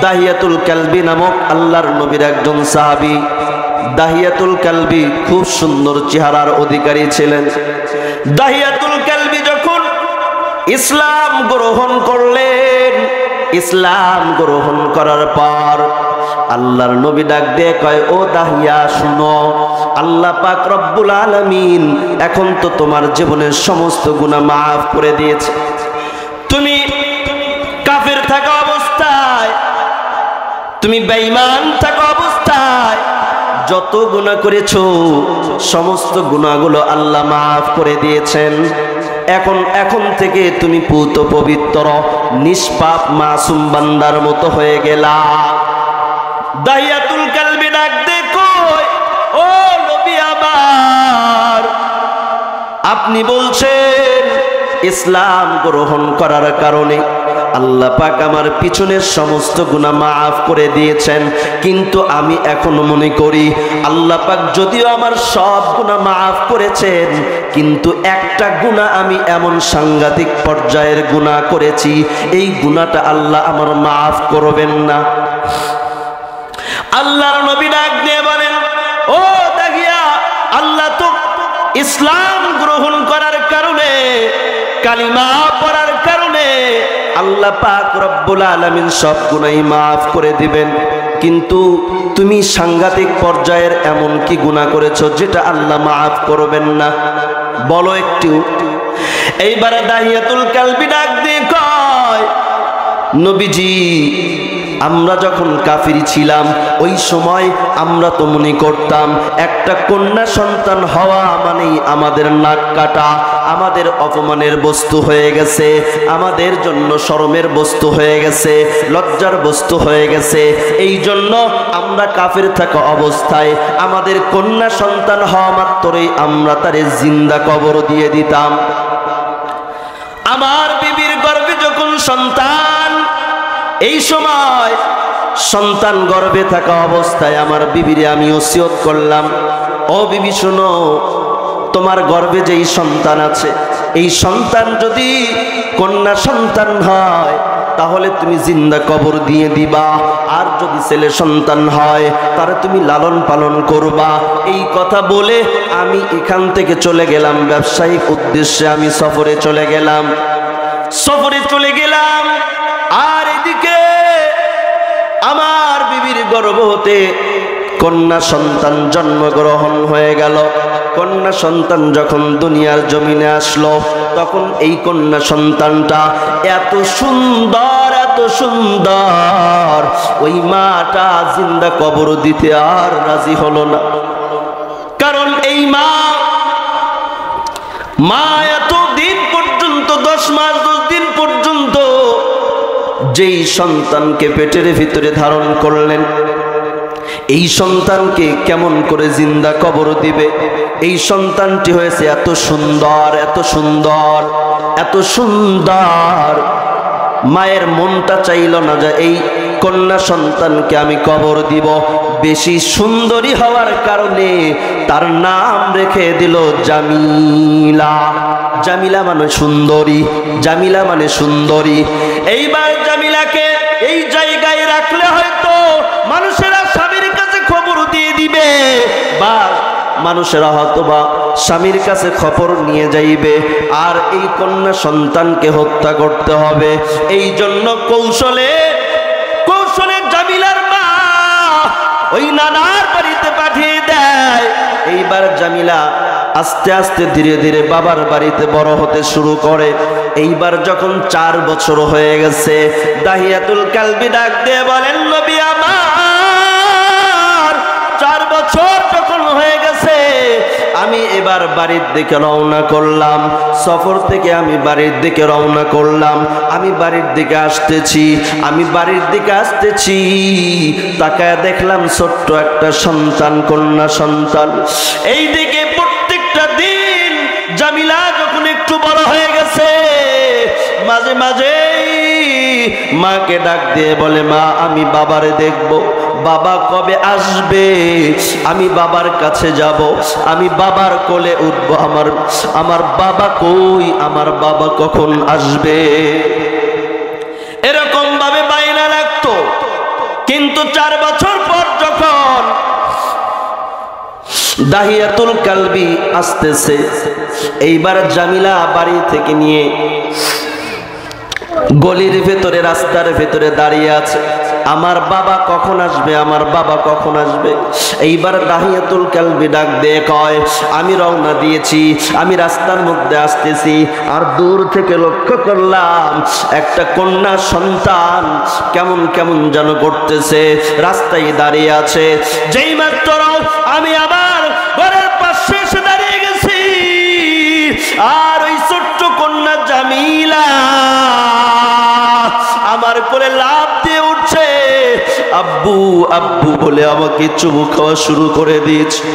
দাহিয়াতুল কালবি নামক আল্লাহর নবীর একজন সাহাবী। দাহিয়াতুল কালবি খুব সুন্দর চেহারার অধিকারী ছিলেন। দাহিয়াতুল কালবি যখন ইসলাম গ্রহণ করলেন, ইসলাম গ্রহণ করার পর আল্লাহর নবী ডাক দিয়ে কয়, ও দাহিয়া শুনো, আল্লাহ পাক রব্বুল আলামিন এখন তো তোমার জীবনের সমস্ত গুনাহ মাফ করে দিয়েছে। তুমি কাফের থাকা অবস্থায়, তুমি বেঈমান থাকা অবস্থায় যত গুনাহ করেছো সমস্ত গুনাহগুলো আল্লাহ মাফ করে দিয়েছেন। এখন থেকে তুমি পুত পবিত্র নিষ্পাপ মাসুম বান্দার মতো হয়ে গেলা। দাহিয়াতুল কালবি ডাক দে কই, ও নবী আমার, আপনি বলছেন ইসলাম গ্রহণ করার কারণে আল্লাহ পাক আমার পিছনের সমস্ত গুনাহ মাফ করে দিয়েছেন, কিন্তু আমি এখনো মনে করি আল্লাহ পাক যদিও আমার সব গুনাহ মাফ করেছেন, কিন্তু একটা গুনাহ আমি এমন সাংঘাতিক পর্যায়ের গুনাহ করেছি, এই গুনাহটা আল্লাহ আমার মাফ করবেন না। আল্লাহর নবী ডাক দিয়ে বলেন, ও দাহিয়া, আল্লাহ তো ইসলাম গ্রহণ করার কারণে, কালিমা পড়ার কারণে আল্লাহ পাক রব্বুল আলামিন সব গুনাহ মাফ করে দিবেন, কিন্তু তুমি সাংঘাতিক পর্যায়ের এমন কি গুনাহ করেছো যেটা আল্লাহ মাফ করবেন না, বলো একটু। এইবারে দাহিয়াতুল কালবি ডাক দিয়ে কয়, নবীজি, আমরা যখন কাফির ছিলাম ওই সময় আমরা তো মনে করতাম একটা কন্যা সন্তান হওয়া মানেই আমাদের নাক কাটা, আমাদের অপমানের বস্তু হয়ে গেছে, আমাদের জন্য শরমের বস্তু হয়ে গেছে, লজ্জার বস্তু হয়ে গেছে। এই জন্য আমরা কাফির থাকা অবস্থায় আমাদের কন্যা সন্তান হওয়া মাত্রই আমরা তারে জিন্দা কবর দিয়ে দিতাম। আমার বিবির গর্ভে যখন সন্তান, এই সময় সন্তান গর্ভে থাকা অবস্থায় আমার বিবিরে আমি ওসিয়ত করলাম, ও বিবি শোনো, তোমার গর্ভে যেই সন্তান আছে এই সন্তান যদি কন্যা সন্তান হয় তাহলে তুমি জিন্দা কবর দিয়ে দিবা, আর যদি ছেলে সন্তান হয় তারে তুমি লালন পালন করবা। এই কথা বলে আমি এখান থেকে চলে গেলাম ব্যবসায়িক উদ্দেশ্যে, আমি সফরে চলে গেলাম। আর এদিকে আমার বিবির গর্ভ হতে কন্যা সন্তান জন্মগ্রহণ হয়ে গেল। কন্যা সন্তান যখন দুনিয়ার জমিনে আসলো তখন এই কন্যা সন্তানটা এত সুন্দর, এত সুন্দর, ওই মাটা জিন্দা কবর দিতে আর রাজি হলো না। কারণ এই মা এত দিন পর্যন্ত, 10 মাস 10 দিন পর্যন্ত যেই সন্তানকে পেটের ভিতরে ধারণ করলেন, এই সন্তানকে কেমন করে জিন্দা কবর দিবে? এই সন্তানটি হয়েছে এত সুন্দর, এত সুন্দর, এত সুন্দর, মায়ের মনটা চাইল না যে এই কন্যা সন্তানকে আমি কবর দিব। বেশি সুন্দরী হওয়ার কারণে তার নাম রেখে দিল জামিলা। জামিলা মানে সুন্দরী, জামিলা মানে সুন্দরী। এইবার জামিলাকে এই জায়গায় রাখলে হয়তো মানুষেরা স্বামীর কাছে খবর দিয়ে দিবে, বা মানুষেরা হয়তোবা স্বামীর কাছে খবর নিয়ে যাইবে, আর এই কন্যা সন্তানকে হত্যা করতে হবে। এই জন্য কৌশলে কৌশলে জামিলার মা ওই নানার বাড়িতে পাঠিয়ে দেয়। এইবার জামিলা আস্তে আস্তে ধীরে ধীরে বাবার বাড়িতে বড় হতে শুরু করে। এইবার যখন 4 বছর হয়ে গেছে, দাহিয়াতুল কালবি ডাক দিয়ে বলেন, নবী আমার 4 বছর যখন হয়ে গেছে, আমি এবার বাড়ির দিকে রওনা করলাম। সফর থেকে আমি বাড়ির দিকে রওনা করলাম। আমি বাড়ির দিকে আসতেছি, আমি বাড়ির দিকে আসতেছি, তাকায় দেখলাম ছোট্ট একটা সন্তান, কন্যা সন্তান। এই দিকে প্রত্যেকটা দিন জামিলা যখন একটু বড় হয়ে গেছে, মাঝে মাঝেই মাকে ডাক দিয়ে বলে, মা আমি বাবারে দেখবো, বাবা কবে আসবে, আমি বাবার কাছে যাব, আমি বাবার কোলে উঠব, আমার বাবা কই, আমার বাবা কখন আসবে। এরকম ভাবে বাইনা লাগতো। কিন্তু 4 বছর পর যখন দাহিয়াতুল কালবি আসতেছে, এইবার জামিলা বাড়ি থেকে নিয়ে গলির ভেতরে, রাস্তার ভেতরে দাঁড়িয়ে আছে। আমার বাবা কখন আসবে, আমার বাবা কখন আসবে। এইবার দাহিয়াতুল কালবি ডাক দিয়ে কয়, আমি রওনা দিয়েছি, আমি রাস্তার মধ্যে আসতেছি, আর দূর থেকে লক্ষ্য করলাম একটা কন্যা সন্তান কেমন কেমন যেন করতেছে, রাস্তায় দাঁড়িয়ে আছে। যেই মাত্র আমি আবার ঘরের পাশে এসে দাঁড়িয়ে গেছি, আর ওই ছোট্ট কন্যা জামিলা আমার কোলে লাফ দিয়ে উঠছে, আব্বু আব্বু বলে আমাকে চুমু খাওয়া শুরু করে দিয়েছে।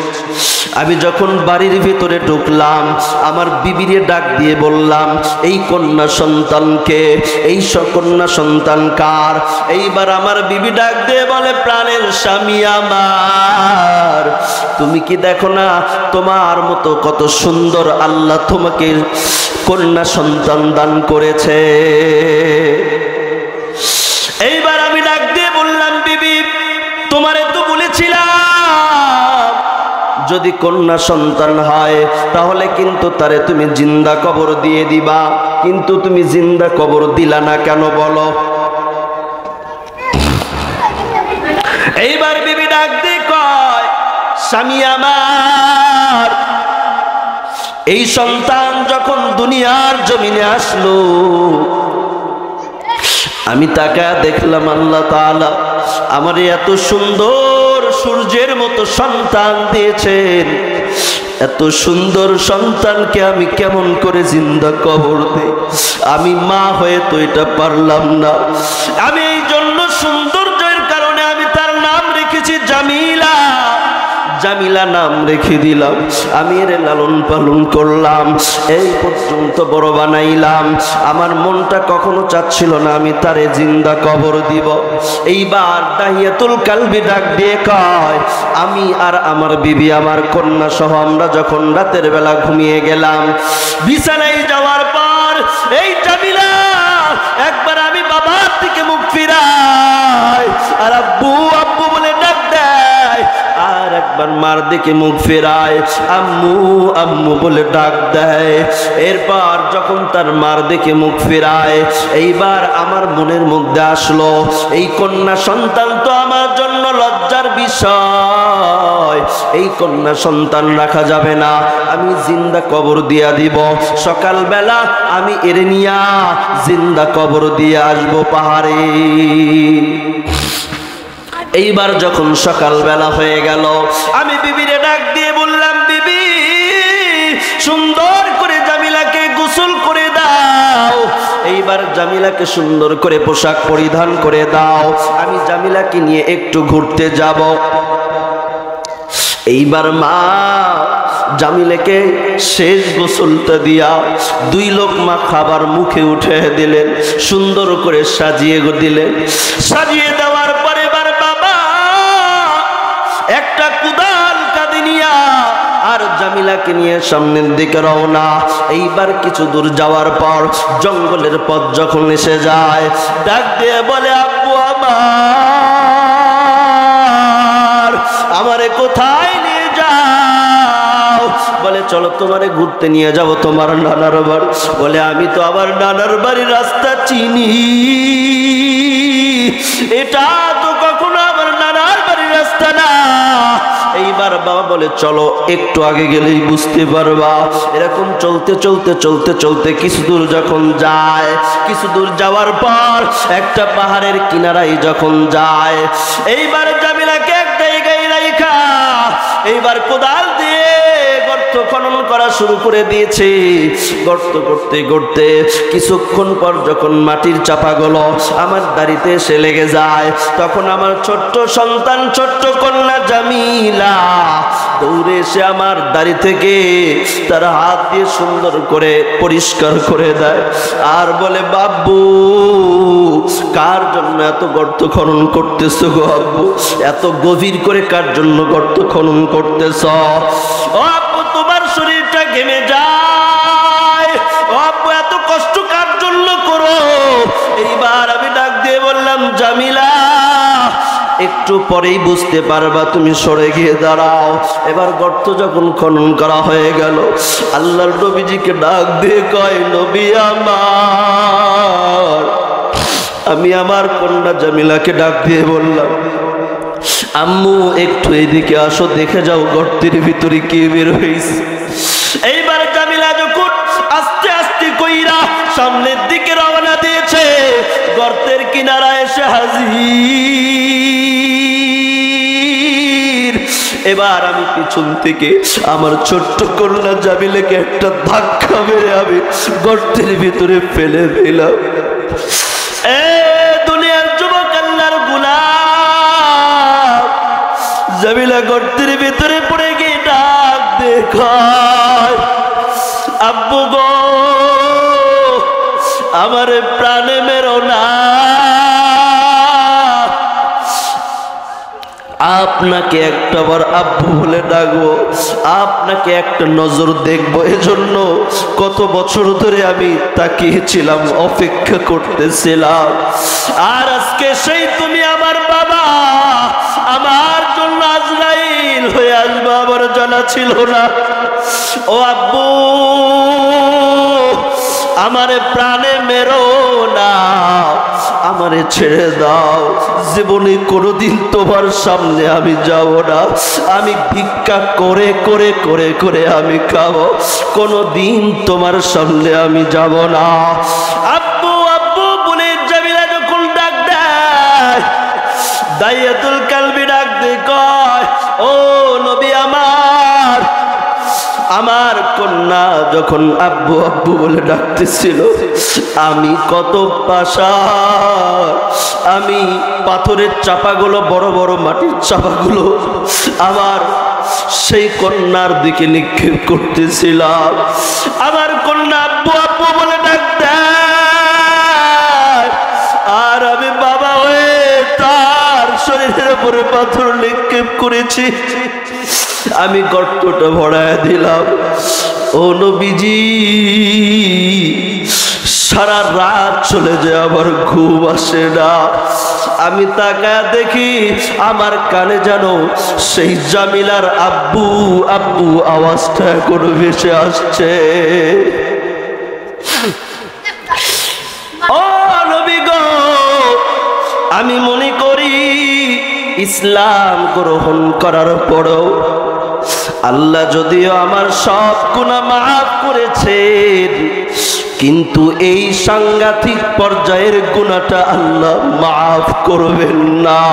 আমি যখন বাড়ির ভিতরে ঢুকলাম, আমার বিবিরে ডাক দিয়ে বললাম, এই কন্যা সন্তানকে, এই কন্যা সন্তান কার? এইবার আমার বিবি ডাক দিয়ে বলে, প্রাণের স্বামী আমার, তুমি কি দেখো না তোমার মতো কত সুন্দর আল্লাহ তোমাকে কন্যা সন্তান দান করেছে। এইবার আমি ডাক দিয়ে বললাম, বিবি তোমারে তো বলেছিলাম যদি কন্যা সন্তান হয় তাহলে কিন্তু তারে তুমি জিন্দা কবর দিয়ে দিবা, কিন্তু তুমি জিন্দা কবর দিলা না কেন বলো? এইবার বিবি ডাক দিয়ে কয়, স্বামী আমার, এই সন্তান যখন দুনিয়ার জমিনে আসলো, আমি তাকে দেখলাম আল্লাহ তাআলা আমারে এত সুন্দর সূর্যের মতো সন্তান দিয়েছেন, এত সুন্দর সন্তানকে আমি কেমন করে জিন্দা কবর দেই? আমি মা হয়ে তো এটা পারলাম না। আমি এই জন্য সৌন্দর্যের কারণে আমি তার নাম রেখেছি জামিলা, জামিলা নাম রেখে দিলাম। আমি এর লালন পালন করলাম, এই পর্যন্ত বড় বানাইলাম। আমার মনটা কখনো চাচ্ছিল না আমি তারে জিন্দা কবর দিব। এইবার দাহিয়াতুল কালবি ডাক দিয়ে কয়, আমি আর আমার বিবি, আমার কন্যা সহ আমরা যখন রাতের বেলা ঘুমিয়ে গেলাম, বিছানায় যাওয়ার পর এই জামিলা একবার আমি বাবার দিকে মুখ ফিরাই আর আব্বু আব্বু বলে ডাক দেয়, আর একবার মার দিকে মুখ ফেরায় আম্মু আম্মু বলে ডাক দেয়। এরপর যখন তার মার দিকে মুখ ফেরায়, এইবার আমার মনের মধ্যে আসলো এই কন্যা সন্তান তো আমার জন্য লজ্জার বিষয়, এই কন্যা সন্তান রাখা যাবে না, আমি জিন্দা কবর দিয়া দিব। সকালবেলা আমি এর নিয়া জিন্দা কবর দিয়ে আসবো পাহাড়ে। এইবার যখন সকালবেলা হয়ে গেল, আমি বিবিরে ডাক দিয়ে বললাম, বিবি সুন্দর করে জামিলাকে গোসল করে দাও। এইবার জামিলাকে সুন্দর করে পোশাক পরিধান করে দাও, আমি জামিলাকে নিয়ে একটু ঘুরতে যাব। এইবার মা জামিলাকে শেষ গোসলটা দিয়া 2 লোকমা খাবার মুখে উঠে দিলেন, সুন্দর করে সাজিয়ে দিলেন। সাজিয়ে দেওয়ার পরে এবার বাবা একটা কুদাল কাঁধে নিয়া আর জামিলাকে নিয়ে সামনের দিকে রওনা। এইবার কিছু দূর যাওয়ার পর জঙ্গলের পথ যখন এসে যায়, ডাক দিয়ে বলে, আব্বু আমার, আমারে কোথায় নিয়ে যাও? বলে চলো তোমারে ঘুরতে নিয়ে যাব তোমার নানার বাড়ি। বলে আমি তো আবার নানার বাড়ির রাস্তা চিনি, এটা তো কখনো আমার নানার বাড়ির রাস্তা না। এইবার বাবা বলে চলো একটু আগে গেলেই বুঝতে পারবা। এরকম চলতে চলতে চলতে চলতে কিছু দূর যখন যায়, কিছু দূর যাওয়ার পর একটা পাহাড়ের কিনারায় যখন যায়, এইবার জামিলাকে এক জায়গায় রাইখা এইবার কোদাল দিয়ে গর্ত খনন করা শুরু করে দিয়েছে। গর্ত করতে করতে কিছুক্ষণ পর যখন মাটির চাপাগুলো আমার দাড়িতে এসে লেগে যায়, তখন আমার ছোট্ট সন্তান, ছোট্ট কন্যা জামিলা দৌড়ে এসে আমার দাড়ি থেকে তার হাত দিয়ে সুন্দর করে পরিষ্কার করে দেয় আর বলে, বাবু কার জন্য এত গর্ত খনন করতেছ গো আব্বু? এত গভীর করে কার জন্য গর্ত খনন করতেছ? ও আব্বু তোমার শরীরটা ঘেমে যায়, ও আব্বু এত কষ্ট কার জন্য করো? এইবার আমি ডাক দিয়ে বললাম, জামিলা একটু পরেই বুঝতে পারবা, তুমি সরে গিয়ে দাঁড়াও। এবার গর্ত যখন খনন করা হয়ে গেল, আল্লাহর নবীজিকে ডাক দিয়ে কয়, নবী আমার, আমি আমার কন্যা জামিলাকে ডাক দিয়ে বললাম, আম্মু একটু এদিকে আসো, দেখে যাও গর্তের ভিতরে কি বের হয়েছে। এইবার জামিলা যখন আস্তে আস্তে কইরা সামনের দিকে রওনা দিয়েছে, গর্তের কিনারায় এসে হাজির। এবার আমি পিছন থেকে আমার ছোট্ট কন্যা জামিলাকে একটা ধাক্কা মেরে আমি গর্তের ভিতরে ফেলে দিলাম। দুনিয়ার যুবক, আল্লাহর গোলাম, জামিলা গর্তের ভিতরে পড়ে গিয়ে ডাক দেখায়, আব্বু গো, আমার প্রাণে মেরো না, আপনাকে একটা বার আব্বু বলে ডাকবো, আপনাকে একটা নজর দেখবো, এজন্য কত বছর ধরে আমি তাকিয়েছিলাম, অপেক্ষা করতেছিলাম। আর আজকে সেই তুমি আমার বাবা, আমার জন্য আজরাইল হয়ে আসবে, আমার জানা ছিল না। ও আব্বু, আমারে প্রাণে মেরো না, আমারে ছেড়ে দাও, জীবনে কোনোদিন তোমার সামনে আমি যাব না, আমি ভিক্ষা করে করে করে করে আমি খাবো, কোনোদিন তোমার সামনে আমি যাব না। আব্বু আব্বু বলে জামিলা যখন ডাক দেয়, দাইয়াতুল কালবি ডাক দিয়ে কয়, ও নবী আমার, আমার কন্যা যখন আব্বু আব্বু বলে ডাকতেছিল, আমি কত পাষাণ, আমি পাথরের চাপাগুলো, বড় বড় মাটির চাপাগুলো আমার সেই কন্যার দিকে নিক্ষেপ করতেছিলাম। আমার কন্যা আব্বু আব্বু বলে ডাক দেয়, আর আমি বাবা হয়ে তার শরীরের উপরে পাথর নিক্ষেপ করেছি, আমি গর্তটা ভরায় দিলাম। ও নবীজি, সারা রাত চলে যায়, আমার ঘুম আসে না। আমি তাকায় দেখি আমার কানে যেন সেই জামিলার আব্বু আব্বু আওয়াজটা এখনো ভেসে আসছে। ও নবী গো, আমি মনে করি ইসলাম গ্রহণ করার পরও আল্লাহ যদিও আমার সব গুনাহ মাফ করেছেন, কিন্তু এই সাংঘাতিক পর্যায়ের গুনাহটা আল্লাহ মাফ করবেন না।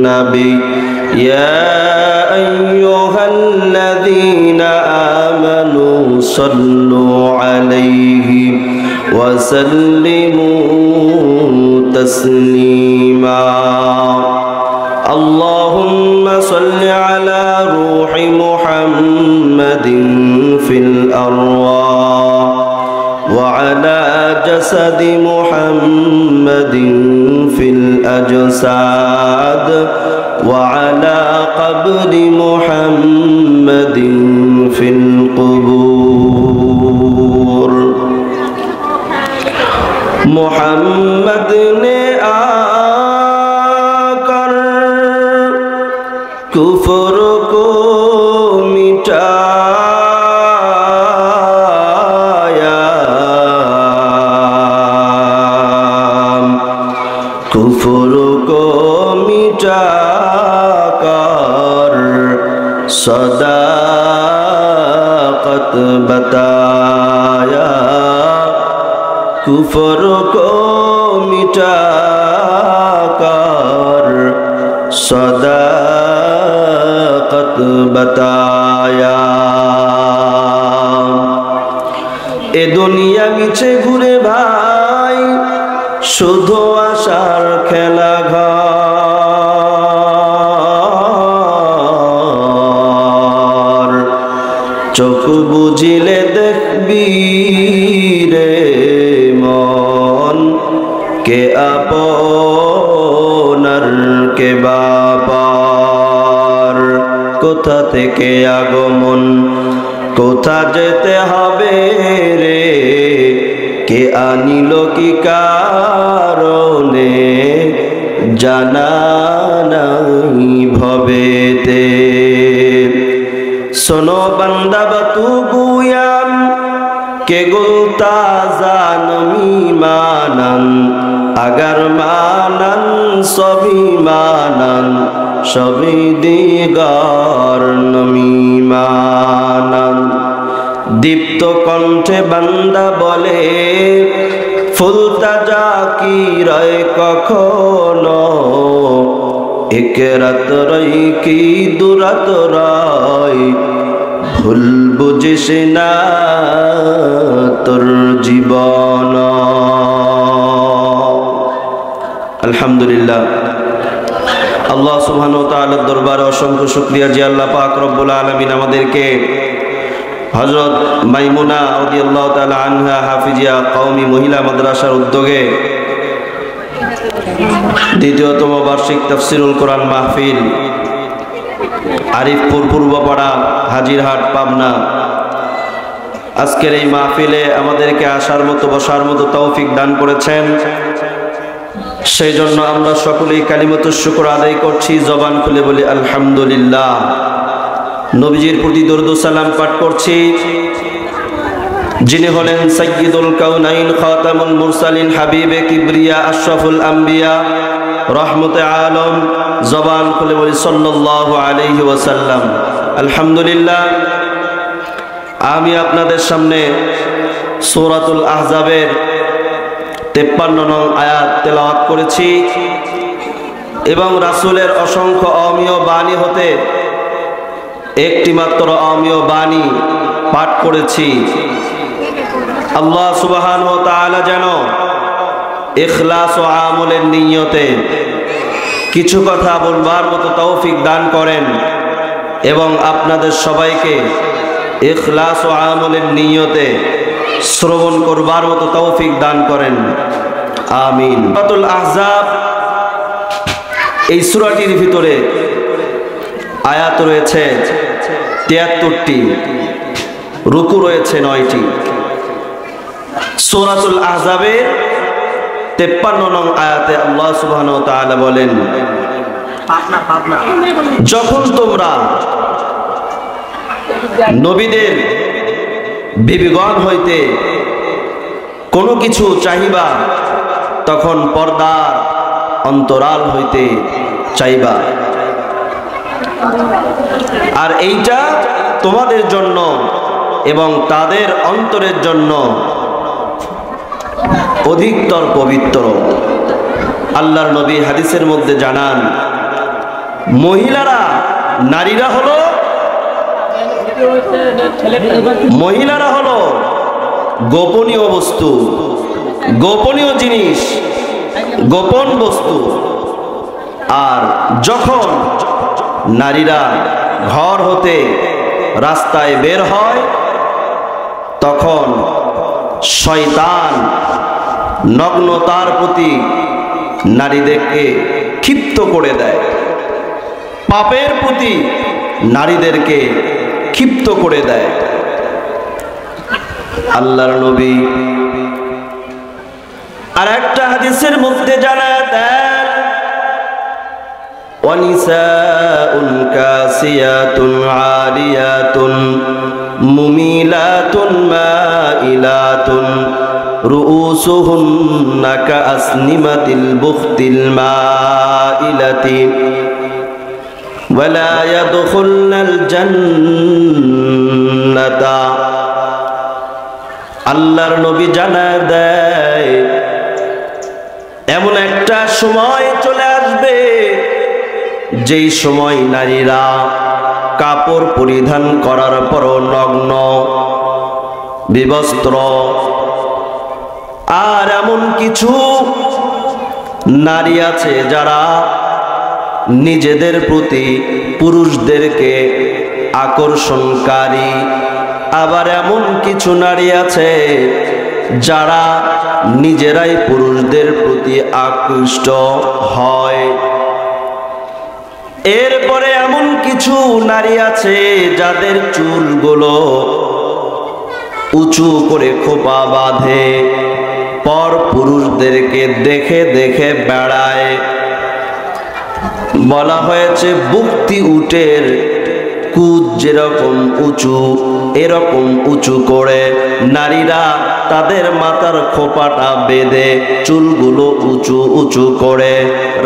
নবী ইয়া আইয়ুহাল্লাযীনা আমানু সাল্লু আলাইহি ওয়া সাল্লিমু তাসলিমা। اللهم صل على روح محمد في الأرواح وعلى جسد محمد في الأجساد وعلى قبر محمد في القبور. محمد ने कुफर को मिटाया, कुफर को मिटाकर सदाकत बताया, कुफर को मिटाकर सदाकत बताया। এ দুনিয়া মিছে ঘুরে ভাই, শুধু আশার খেলা ঘর, চোখ বুঝিলে দেখবি রে মন, কে আপনার কে বাবার, কোথা থেকে আগমন কোথা যেতে হবে রে, কে আনিল কি কারণে सुनो बंदा बतू गुयाम के गुलता जानमी मानन अगर मानन सभी मानन सभी दिगार नमी मानन दीप्त कंठे बंदा बोले फुलता जा की रय कखनो एक रात रही की दुरात राय भूल बुझिस ना तोर जीवन। अल्हम्दुलिल्लाह अल्लाह सुब्हानाहु व तआलार दरबारे असंख्य शुक्रिया जे अल्लाह पाक रब्बुल आलामीन आमादेरके हजरत माइमुना रादियाल्लाहु ताआला आनहा हाफिजिया कौमी महिला माद्रासार उद्योगे द्वितीयतम वार्षिक तफसिरुल कुरान महफिल आरिफपुर पूर्वपाड़ा हाजिरहाट पाबना आजकेर এই মাহফিলে আমাদেরকে আসার মতো বসার মতো তৌফিক দান করেছেন। সেই জন্য আমরা সকলেই কালিমাতুশ শুকর আদায় করছি, জবান খুলে বলি আলহামদুলিল্লাহ। নবীজির প্রতি দরুদ ও সালাম পাঠ করছি, যিনি হলেন সাইয়্যিদুল কাউনাইন খাতামুল মুরসালিন হাবিবে কিবরিয়া আশরাফুল আম্বিয়া রহমতে আলম। জবান খুলে বলি সাল্লাল্লাহু আলাইহি ওয়াসাল্লাম। আলহামদুলিল্লাহ আমি আপনাদের সামনে সূরাতুল আহজাবের 53 নং আয়াত তেলাওয়াত করেছি এবং রাসূলের অসংখ্য অমীয় বাণী হতে একটি মাত্র অমীয় বাণী পাঠ করেছি। আল্লাহ সুবহানাহু ওয়া তাআলা যেন ইখলাস ও আমলের নিয়তে কিছু কথা বলবার মতো তৌফিক দান করেন এবং আপনাদের সবাইকে ইখলাস ও আমলের নিয়তে শ্রবণ করবার মতো তৌফিক দান করেন, আমিন। সূরাতুল আহজাব এই সূরাটির ভিতরে আয়াত রয়েছে 73টি, রুকু রয়েছে 9টি। সূরাতুল আহজাবের 53 নং আয়াতে আল্লাহ সুবহানাহু ওয়া তাআলা বলেন, যখন তোমরা নবীদের বিবিগণ হইতে কোনো কিছু চাহিবা তখন পর্দার অন্তরাল হইতে চাইবা, আর এইটা তোমাদের জন্য এবং তাদের অন্তরের জন্য অধিকতর পবিত্র। আল্লাহর নবী হাদিসের মধ্যে জানান, মহিলারা হলো গোপনীয় বস্তু, গোপনীয় জিনিস, গোপন বস্তু। আর যখন নারীরা ঘর হতে রাস্তায় বের হয় তখন শয়তান নগ্নতার প্রতি নারীদেরকে ক্ষিপ্ত করে দেয়, পাপের প্রতি নারীদেরকে ক্ষিপ্ত করে দেয়। আল্লাহর নবী আর একটা হাদিসের মধ্যে জানায় দেন, ওয়ানিসাউন কাসিয়াতুন আরিয়াতুন মুমিলাতুন মাইলাতুন রুউসুহুন্না কাসনিমাতিল বুখতিল মাইলাতি ওয়ালা ইয়াদখুলনাল জান্নাতা। আল্লাহর নবী জানায় দেয়, এমন একটা সময় চলে আসবে যেই সময় নারীরা কাপড় পরিধান করার পরও নগ্ন বিবস্ত্র, আর এমন কিছু নারী আছে যারা নিজেদের প্রতি পুরুষদেরকে আকর্ষণকারী, আবার এমন কিছু নারী আছে যারা নিজেরাই পুরুষদের প্রতি আকৃষ্ট হয়। এরপরে এমন কিছু নারী আছে যাদের চুলগুলো উঁচু করে খোপা বাঁধে, পর পুরুষদেরকে দেখে দেখে বেড়ায়। বলা হয়েছে বুকতি উটের কুদ যেরকম উঁচু, এরকম উঁচু করে নারীরা তাদের মাথার খোপাটা বেঁধে চুলগুলো উঁচু উঁচু করে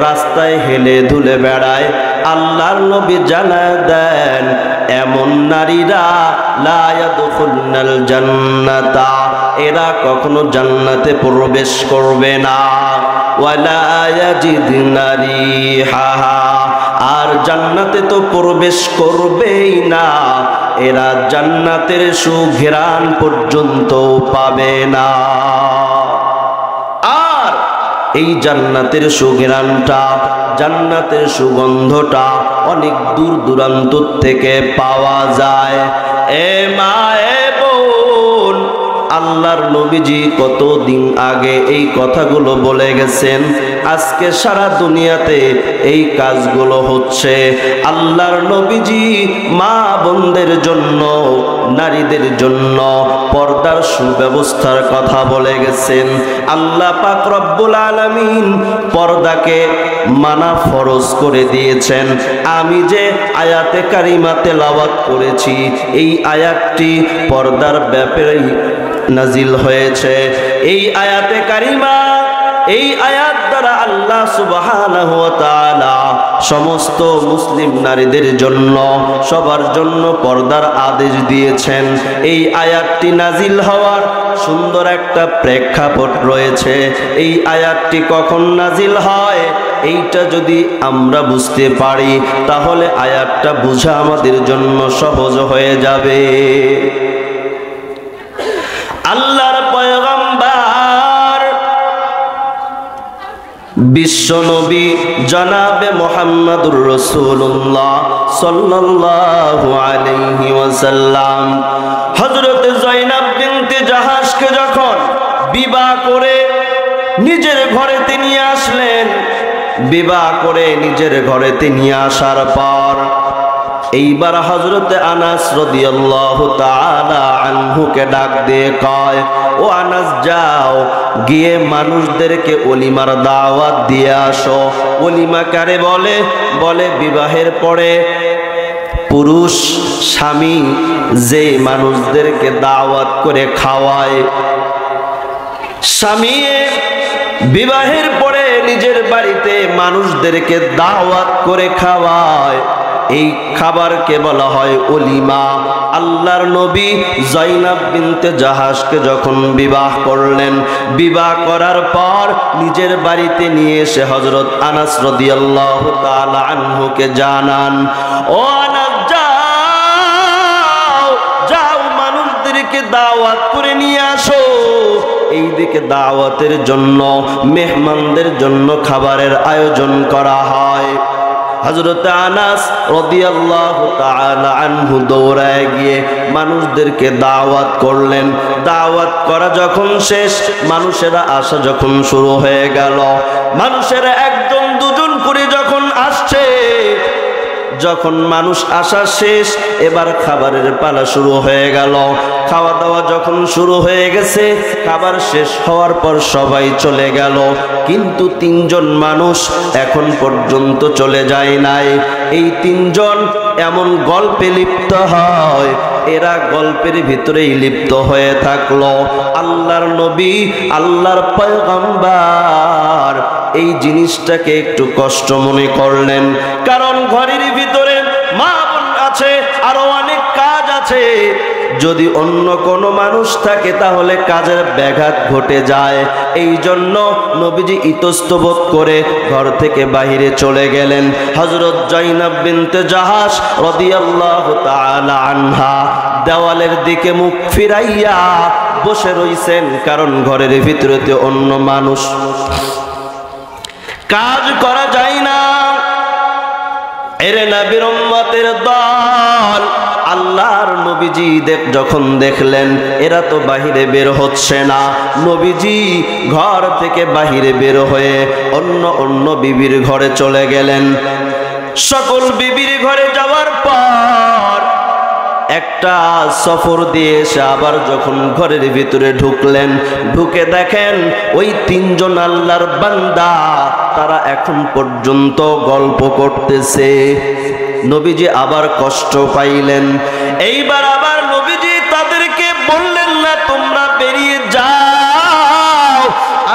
রাস্তায় হেলে ধুলে বেড়ায়। আল্লাহর নবী জানায় দেন, এমন নারীরা লা ইয়াদখুলনাল জান্নাতা, এরা কখনো জান্নাতে প্রবেশ করবে না। ওয়ালা ইয়াজিদনা রিহাহা, আর জান্নাতে তো প্রবেশ করবেই না, এরা জান্নাতের সুঘ্রাণ পর্যন্ত পাবে না। আর এই জান্নাতের সুঘ্রাণটা, জান্নাতের সুগন্ধটা অনেক দূর দূরান্ত থেকে পাওয়া যায়। এ মা, এ বোন, আল্লাহর নবীজি কতদিন আগে এই কথাগুলো বলে গেছেন। আজকে সারা দুনিয়াতে এই কাজগুলো হচ্ছে। আল্লাহর নবীজি মা বোনদের জন্য, নারীদের জন্য পর্দার সুব্যবস্থার কথা বলে গেছেন। আল্লাহ পাক রব্বুল আলামিন পর্দাকে মানা ফরজ করে দিয়েছেন। আমি যে আয়াতে কারিমা তেলাওয়াত করেছি, এই আয়াতটি পর্দার ব্যাপারে নাজিল হয়েছে। এই আয়াতে কারিমা, এই আয়াত দ্বারা আল্লাহ সুবহানাহু ওয়া তাআলা সমস্ত মুসলিম নারীদের জন্য, সবার জন্য পর্দার আদেশ দিয়েছেন। এই আয়াতটি নাজিল হওয়ার সুন্দর একটা প্রেক্ষাপট রয়েছে। এই আয়াতটি কখন নাজিল হয়, এইটা যদি আমরা বুঝতে পারি, তাহলে আয়াতটা বোঝা আমাদের জন্য সহজ হয়ে যাবে। আল্লাহর পয়গম্বর বিশ্বনবী জনাবে মুহাম্মদুর রাসূলুল্লাহ সাল্লাল্লাহু আলাইহি ওয়াসাল্লাম হযরত যায়েনব বিনতে জাহাশকে যখন বিবাহ করে নিজের ঘরেতে নিয়ে আসলেন, বিবাহ করে নিজের ঘরেতে নিয়ে আসার পর এইবার হযরত আনাস রাদিয়াল্লাহু তাআলা আনহুকে ডাক দিয়ে কয়, ও আনাস, যাও গিয়ে মানুষদেরকে ওলিমার দাওয়াত দিয়ে আসো। ওলিমা কারে বলে? বলে বিবাহের পরে পুরুষ স্বামী যে মানুষদেরকে দাওয়াত করে খাওয়ায়। স্বামী বিবাহের পরে নিজের বাড়িতে মানুষদেরকে দাওয়াত করে খাওয়ায়, এই খাবারকে বলা হয় ওলিমা। আল্লাহর নবী যায়েনব বিনতে জাহাশকে যখন বিবাহ করলেন, বিবাহ করার পর নিজের বাড়িতে নিয়ে এসে হযরত আনাস রাদিয়াল্লাহু তাআলা আনহুকে জানান, ও আনাস, যাও যাও মানুষদেরকে দাওয়াত করে নিয়ে আসো। এইদিকে দাওয়াতের জন্য, মেহমানদের জন্য খাবারের আয়োজন করা হয়। হযরত আনাস রাদিয়াল্লাহু তাআলা আনহু দৌড়ায় গিয়ে মানুষদেরকে দাওয়াত করলেন। দাওয়াত করা যখন শেষ, মানুষেরা আসা যখন শুরু হয়ে গেল, মানুষেরা একজন দুজন করে যখন আসছে, যখন মানুষ আসা শেষ, এবার খাবারের পালা শুরু হয়ে গেল। খাওয়া দাওয়া যখন শুরু হয়ে গেছে, খাবার শেষ হওয়ার পর সবাই চলে গেল, কিন্তু তিনজন মানুষ এখন পর্যন্ত চলে যায় নাই। এই তিনজন এমন গল্পে লিপ্ত হয়, এরা গল্পের ভিতরেই লিপ্ত হয়ে থাকলো। আল্লাহর নবী, আল্লাহর পয়গম্বর এই জিনিসটাকে একটু কষ্ট মনে করলেন, কারণ ঘরের ভিতরে মা বোন আছে, আরো অনেক কাজ আছে। যদি অন্য কোনো মানুষ থাকে তাহলে কাজের ব্যাঘাত ঘটে যায়। এই জন্য নবীজি ইতস্তবোধ করে ঘর থেকে বাহিরে চলে গেলেন। হযরত যায়েনব বিনতে জাহাশ রাদিয়াল্লাহু তাআলা আনহা দেওয়ালের দিকে মুখ ফিরাইয়া বসে রইছেন, কারণ ঘরের ভিতরে অন্য মানুষ, কাজ করা যায় না। এরে নবীর উম্মতের দল, আল্লাহর নবীজি যখন দেখলেন এরা তো বাহিরে বের হচ্ছে না, নবীজি ঘর থেকে বাহিরে বের হয়ে অন্য অন্য বিবির ঘরে চলে গেলেন। সকল বিবির ঘরে যাওয়ার পর একটা সফর দিয়ে এসে আবার যখন ঘরের ভিতরে ঢুকলেন, ঢুকে দেখেন ওই তিনজন আল্লাহর বান্দা, তারা এখন পর্যন্ত গল্প করতেছে। নবীজি আবার কষ্ট পাইলেন। এইবার আবার নবীজি তাদেরকে বললেন না তোমরা বেরিয়ে যাও।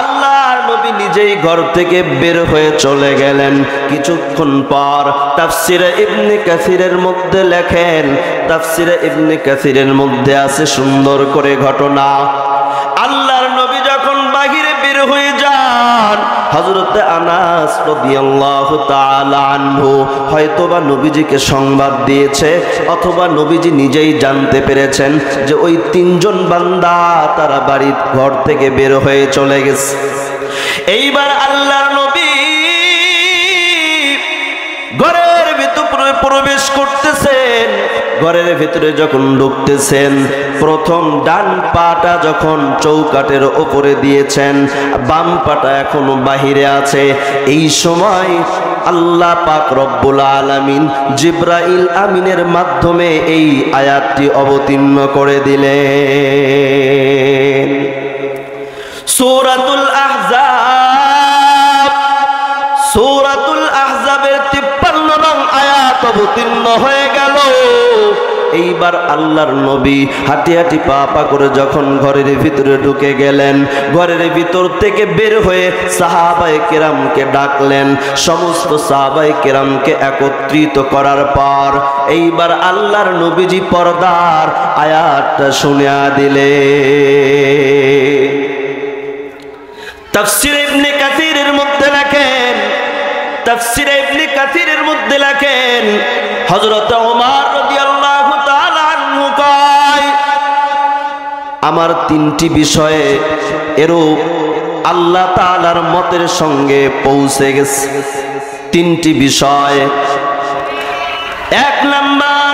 আল্লাহর নবী নিজেই ঘর থেকে বের হয়ে চলে গেলেন। কিছুক্ষণ পর তাফসিরে ইবনে কাসিরের মধ্যে লেখেন, তাফসিরে ইবনে কাসিরের মধ্যে আছে সুন্দর করে ঘটনা। আল্লাহর নবী যখন বাহিরে বের হয়ে যান, হযরত আনাস রাদিয়াল্লাহু তাআলা আনহু হয়তোবা নবীজিকে সংবাদ দিয়েছে, অথবা নবীজি নিজেই জানতে পেরেছেন যে ওই তিনজন বান্দা তারা বাড়ির ঘর থেকে বের হয়ে চলে গেছে। এইবার আল্লাহর নবী ঘরের ভিতরে প্রবেশ করতেছেন। ঘরের ভিতরে যখন ঢুকতেছেন, প্রথম ডান পাটা যখন চৌকাটের ওপরে দিয়েছেন, বাম পাটা এখনো বাহিরে আছে। এই সময় আল্লাহ পাক রব্বুল আলামিন জিবরাইল আমিনের মাধ্যমে এই আয়াতটি অবতীর্ণ করে দিলেন। সূরাতুল আহজাব, সূরাতুল আহজাবের 53 নং আয়াত অবতীর্ণ হয়ে গেল। এইবার আল্লাহর নবী হাঁটি হাঁটি পা পা করে যখন ঘরের ভিতরে ঢুকে গেলেন, ঘরের ভিতর থেকে বের হয়ে সাহাবায়ে কেরামকে ডাকলেন। সমস্ত সাহাবায়ে কেরামকে একত্রিত করার পর এইবার আল্লাহর নবীজি পর্দার আয়াতটা শুনিয়া দিলেন। তাফসীর ইবনে কাসিরের মধ্যে লেখেন, তাফসীর ইবনে কাসিরের মধ্যে লেখেন হযরত ওমর রাদিয়াল্লাহু তাআলা আনহু কয়, আমার তিনটি বিষয়ে এরূপ আল্লাহ তাআলার মতের সঙ্গে পৌঁছে গেছে। তিনটি বিষয়। এক নাম্বার,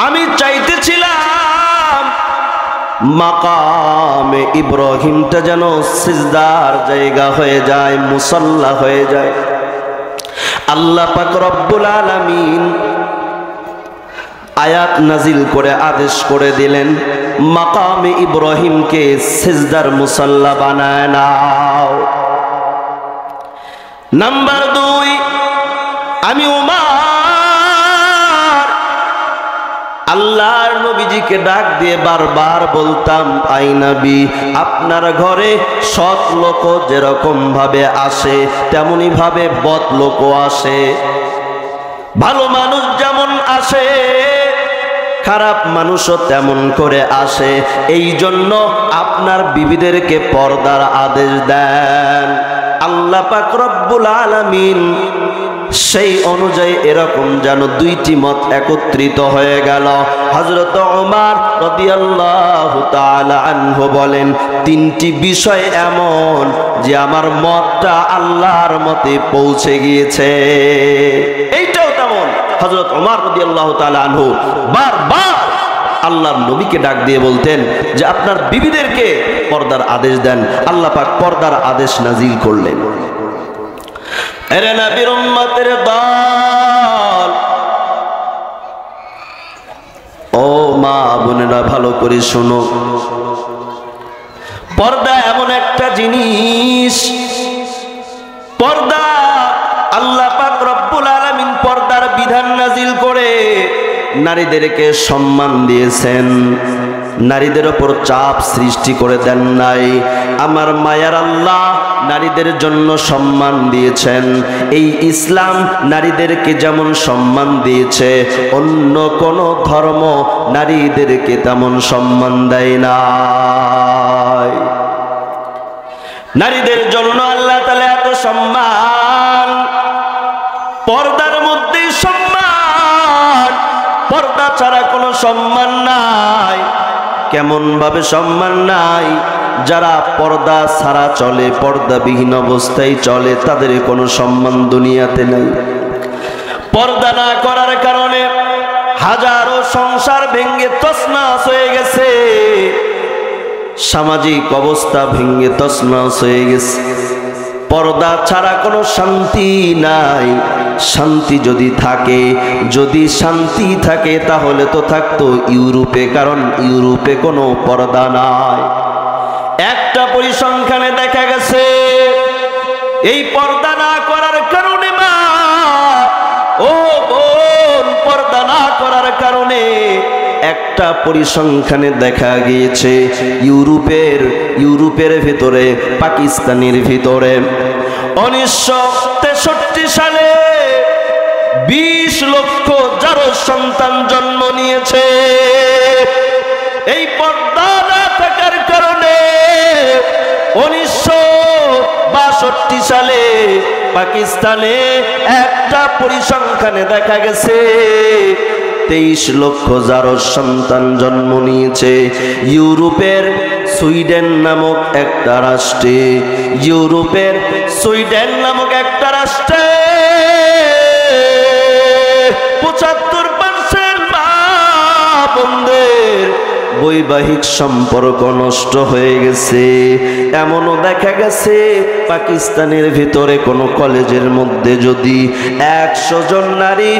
আমি চাইতেছিলাম মাকামে ইব্রাহিমটা যেন সিজদার জায়গা হয়ে যায়, মুসাল্লা হয়ে যায়। আল্লাহ পাক রব্বুল আলামিন আয়াত নাজিল করে আদেশ করে দিলেন, মাকামে ইব্রাহিমকে সিজদার মুসাল্লা বানায় নাও। নাম্বার 2, আমি উমর আল্লাহর নবীজিকে ডাক দিয়ে বারবার বলতাম, আই নবী, আপনার ঘরে সৎ লোক যেরকম ভাবে আসে তেমনি ভাবে বদ লোকও আসে। ভালো মানুষ যেমন আসে, খারাপ মানুষও তেমন করে আসে। এই জন্য আপনার বিবিদেরকে পর্দার আদেশ দেন। আল্লাহ পাক রব্বুল আলামিন সেই অনুযায়ী এরকম যেন দুইটি মত একত্রিত হয়ে গেল। হযরত ওমর রাদিয়াল্লাহু তাআলা আনহু বলেন, তিনটি বিষয় এমন যে আমার মতটা আল্লাহর মতে পৌঁছে গিয়েছে। এইটাও তেমন। হযরত ওমর রাদিয়াল্লাহু তাআলা আনহু বারবার আল্লাহর নবীকে ডাক দিয়ে বলতেন যে আপনার বিবিদেরকে পর্দার আদেশ দেন। আল্লাহ পাক পর্দার আদেশ নাজিল করলেন। এরে নবীর উম্মতের দল, ও মা বোনেরা ভালো করে শোনো, পর্দা এমন একটা জিনিস, পর্দা আল্লাহ পাক রব্বুল আলামিন পর্দার বিধান নাজিল করে নারীদেরকে সম্মান দিয়েছেন, নারীদের ওপর চাপ সৃষ্টি করে দেন নাই। আমার মায়ার আল্লাহ নারীদের জন্য সম্মান দিয়েছেন। এই ইসলাম নারীদেরকে যেমন সম্মান দিয়েছে, অন্য কোন ধর্ম নারীদেরকে তেমন সম্মান দেয় না। নারীদের জন্য আল্লাহ তাআলা এত সম্মান, পর্দার মধ্যেই সম্মান, পর্দা ছাড়া কোনো সম্মান নাই। কেমন ভাবে সম্মান নাই? যারা পর্দা ছাড়া চলে, পর্দাবিহীন অবস্থায় চলে, তাদের কোনো সম্মান দুনিয়াতে নেই। পর্দা না করার কারণে হাজারো সংসার ভেঙে তছনছ হয়ে গেছে, সামাজিক অবস্থা ভেঙে তছনছ হয়ে গেছে। পর্দা ছাড়া কোনো শান্তি নাই। শান্তি যদি থাকে, যদি শান্তি থাকে তাহলে তো থাকতো ইউরোপে, কারণ ইউরোপে কোনো পর্দা নাই। একটা পরিসংখ্যানে দেখা গেছে এই পর্দা না করার কারণে মা ও করার কারণে একটা পরিসংখ্যানে দেখা গিয়েছে ইউরোপের ভিতরে, পাকিস্তানের ভিতরে 1963 সালে 20 লক্ষ যারো সন্তান জন্ম নিয়েছে। এই পর্দা না থাকার কারণে 1962 সালে পাকিস্তানে একটা পরিসংখ্যানে দেখা গেছে 23 লক্ষ যারো সন্তান জন্ম নিয়েছে। ইউরোপের সুইডেন নামক একটা রাষ্ট্রে, ইউরোপের সুইডেন নামক একটা রাষ্ট্রে 75% মা বোনদের বৈবাহিক সম্পর্ক নষ্ট হয়ে গেছে। এমনও দেখা গেছে পাকিস্তানের ভিতরে কোনো কলেজের মধ্যে যদি 100 জন নারী,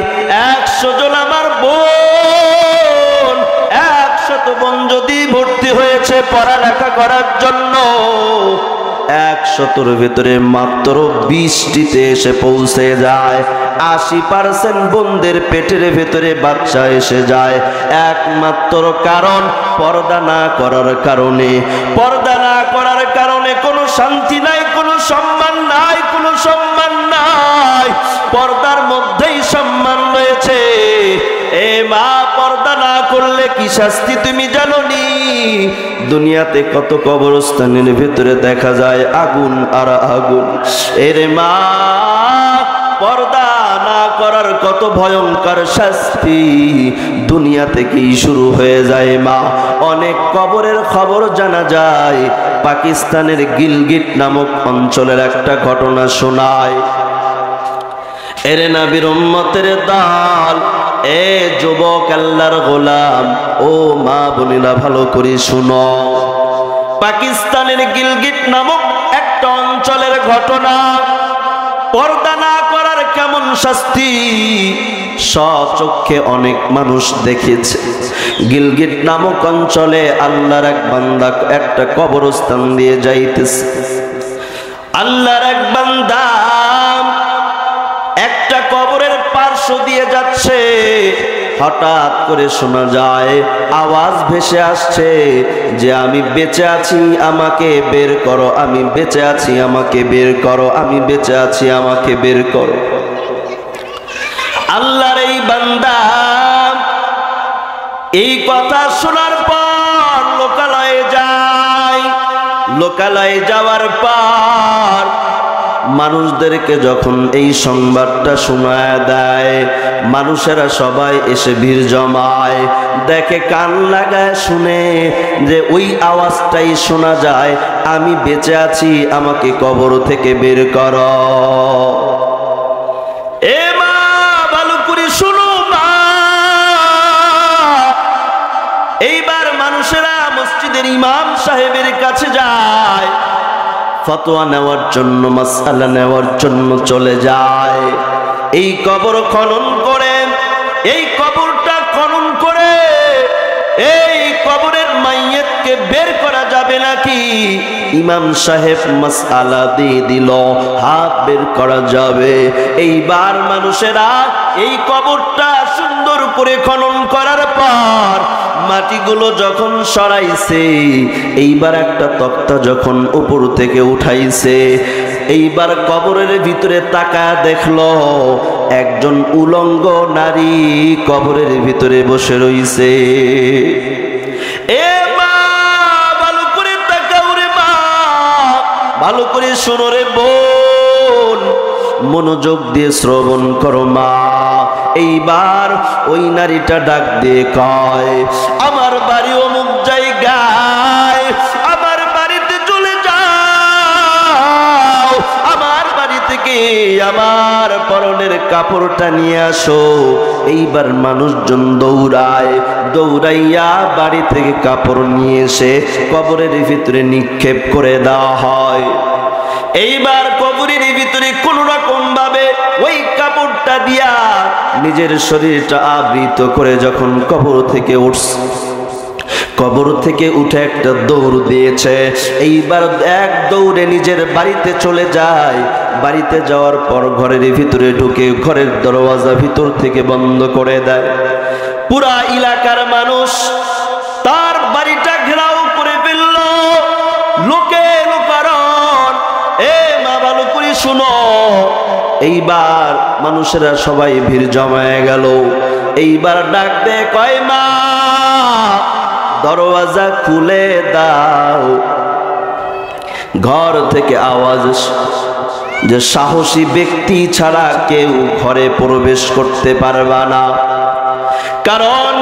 100 জন আমার বোন, 100 বোন যদি ভর্তি হয়েছে পড়ালেখা করার জন্য, 100-র ভিতরে মাত্র 20টিতে এসে পৌঁছে যায়। 80% বোনদের পেটের ভেতরে বাচ্চা এসে যায় একমাত্র কারণ পর্দা না করার কারণে। পর্দা না করার কারণে কোনো শান্তি নাই, কোনো সম্মান নাই, কোনো সম্মান নাই। পর্দার মধ্যেই সম্মান রয়েছে। এ মা, পর্দা না করলে কি শাস্তি তুমি জানো নি? দুনিয়াতে কত কবরস্থানের ভিতরে দেখা যায় আগুন আর আগুন। এর মা, পর্দা না করার কত ভয়ঙ্কর শাস্তি দুনিয়া থেকেই শুরু হয়ে যায় মা। অনেক কবরের খবর জানা যায়। পাকিস্তানের গিলগিট নামক অঞ্চলের একটা ঘটনা শোনায়। এরে নবীর উম্মতের দল, এ যুবক আল্লাহর গোলাম, ও মা বোনেরা ভালো করে শুনো। পাকিস্তানের গিলগিট নামক একটা অঞ্চলের ঘটনা। পর্দা না করার কেমন শাস্তি স্বচক্ষে অনেক মানুষ দেখেছে। গিলগিট নামক অঞ্চলে আল্লাহর এক বান্দা একটা কবরস্থান দিয়ে যাইতেছে। আল্লাহর এক বান্দা একটা কবরের পার্শ্ব দিয়ে যাচ্ছে। হঠাৎ করে শোনা যায়, আওয়াজ ভেসে আসছে যে আমি বেঁচে আছি, আমাকে বের করো, আমি বেঁচে আছি, আমাকে বের করো, আমি বেঁচে আছি, আমাকে বের করো। আল্লাহর এই বান্দা এই কথা শোনার পর লোকালয়ে যায়। লোকালয়ে যাওয়ার পর মানুষদেরকে যখন এই সংবাদটা শোনায় দেয়, মানুষেরা সবাই এসে ভিড় জমায়। দেখে, কান লাগায় শুনে যে ওই আওয়াজটাই শোনা যায়, আমি বেঁচে আছি, আমাকে কবর থেকে বের করো। এ মা, ভালো করে শুনো মা। এইবার মানুষেরা মসজিদের ইমাম সাহেবের কাছে যায়, ফতোয়া নেওয়ার জন্য, মাসআলা নেওয়ার জন্য চলে যায়। এই কবর খনন করে, এই কবরটা খনন করে এই কবরের মাইয়াতকে বের করা যাবে নাকি? ইমাম সাহেব মাসআলা দিয়ে দিল, হাত বের করা যাবে। এইবার মানুষেরা এই কবরটা সুন্দর করে খনন করার পর মাটিগুলো যখন সরাইছে, এইবার একটা তক্তা যখন উপর থেকে উঠাইছে, এইবার কবরের ভিতরে তাকায় দেখলো একজন উলঙ্গ নারী কবরের ভিতরে বসে রইছে। এ মা, ভালো করে তাকাও রে মা, ভালো করে শোনো রে বোন, মনোযোগ দিয়ে শ্রবণ করো মা। এইবার ওই নারীটা ডাক দিয়ে কয়, আমার বাড়ি অমুক জায়গায়, আমার বাড়িতে চলে যাও, আমার বাড়ি থেকে আমার পরনের কাপড়টা নিয়ে আসো। এইবার মানুষজন দৌড়ায়, দৌড়াইয়া বাড়ি থেকে কাপড় নিয়ে এসে কবরের ভিতরে নিক্ষেপ করে দেওয়া হয়। এইবার কবরের ভিতরে কোন রকম ভাবে ওই কাপড়টা দিয়া নিজের শরীরটা আবৃত করে যখন কবর থেকে উঠছে, কবর থেকে উঠে একটা দৌড় দিয়েছে। এইবার এক দৌড়ে নিজের বাড়িতে চলে যায়। বাড়িতে যাওয়ার পর ঘরের ভিতরে ঢুকে ঘরের দরওয়াজা ভিতর থেকে বন্ধ করে দেয়। পুরা এলাকার মানুষ তার বাড়িটা ঘেরাও করে ফেলল। লোকে লোকারণ, এ মা ভালো করে শুনো। এইবার মানুষেরা সবাই ভিড় জমায়ে গেল। এইবার ডাক দে কয় মা দরওয়াজা খুলে দাও। ঘর থেকে আওয়াজ যে সাহসী ব্যক্তি ছাড়া কেউ ঘরে প্রবেশ করতে পারবা না, কারণ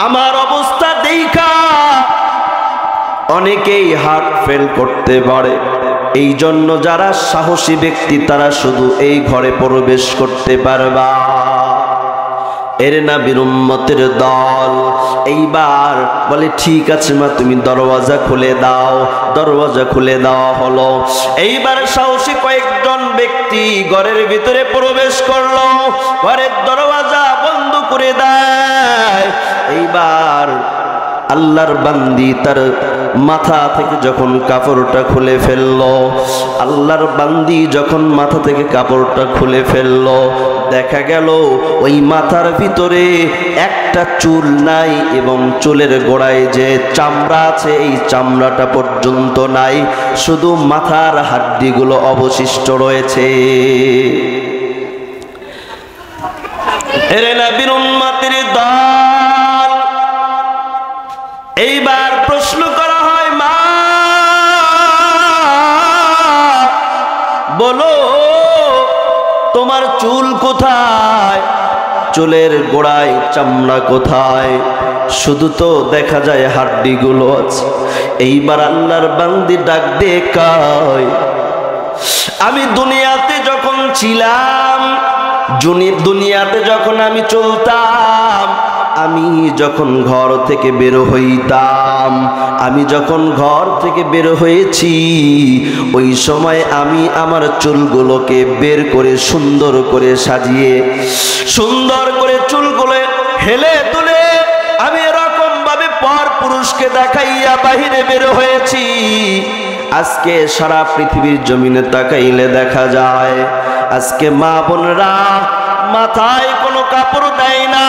আমার অবস্থা দেখা অনেকেই হার্ট ফেল করতে পারে। এই জন্য যারা সাহসী ব্যক্তি তারা শুধু এই ঘরে প্রবেশ করতে পারবা। এর নবীর উম্মতের দল এইবার বলে ঠিক আছে মা তুমি দরওয়াজা খুলে দাও। দরওয়াজা খুলে দেওয়া হলো। এইবার সাহসী কয়েকজন ব্যক্তি ঘরের ভিতরে প্রবেশ করলো, ঘরের দরওয়াজা বন্ধ করে দেয়। এইবার আল্লাহর বান্দি তার মাথা থেকে যখন কাপড়টা খুলে ফেললো, আল্লাহর বান্দি যখন মাথা থেকে কাপড়টা খুলে ফেললো, দেখা গেল ওই মাথার ভিতরে একটা চুল নাই এবং চুলের গোড়ায় যে চামড়া আছে এই চামড়াটা পর্যন্ত নাই, শুধু মাথার হাড্ডিগুলো অবশিষ্ট রয়েছে। এর নবীর উম্মতের দল এইবার প্রশ্ন করা হয় মা বলো তোমার চুল কোথায়? চুলের গোড়ায় চামড়া কোথায়? শুধু তো দেখা যায় হাড্ডিগুলো আছে। এইবার আল্লাহর বান্দি ডাক দিয়ে কয় আমি দুনিয়াতে যখন ছিলাম, দুনিয়াতে যখন আমি চলতাম, আমি যখন ঘর থেকে বের হইতাম, আমি যখন ঘর থেকে বের হয়েছি ওই সময় আমি আমার চুলগুলোকে বের করে সুন্দর করে সাজিয়ে সুন্দর করে চুলগুলো হেলে তুলে আমি এরকম ভাবে পর পুরুষকে দেখাইয়া বাহিরে বের হয়েছি। আজকে সারা পৃথিবীর জমিনে তাকাইলে দেখা যায় আজকে মা বোনরা মাথায় কোনো কাপড় দেয় না।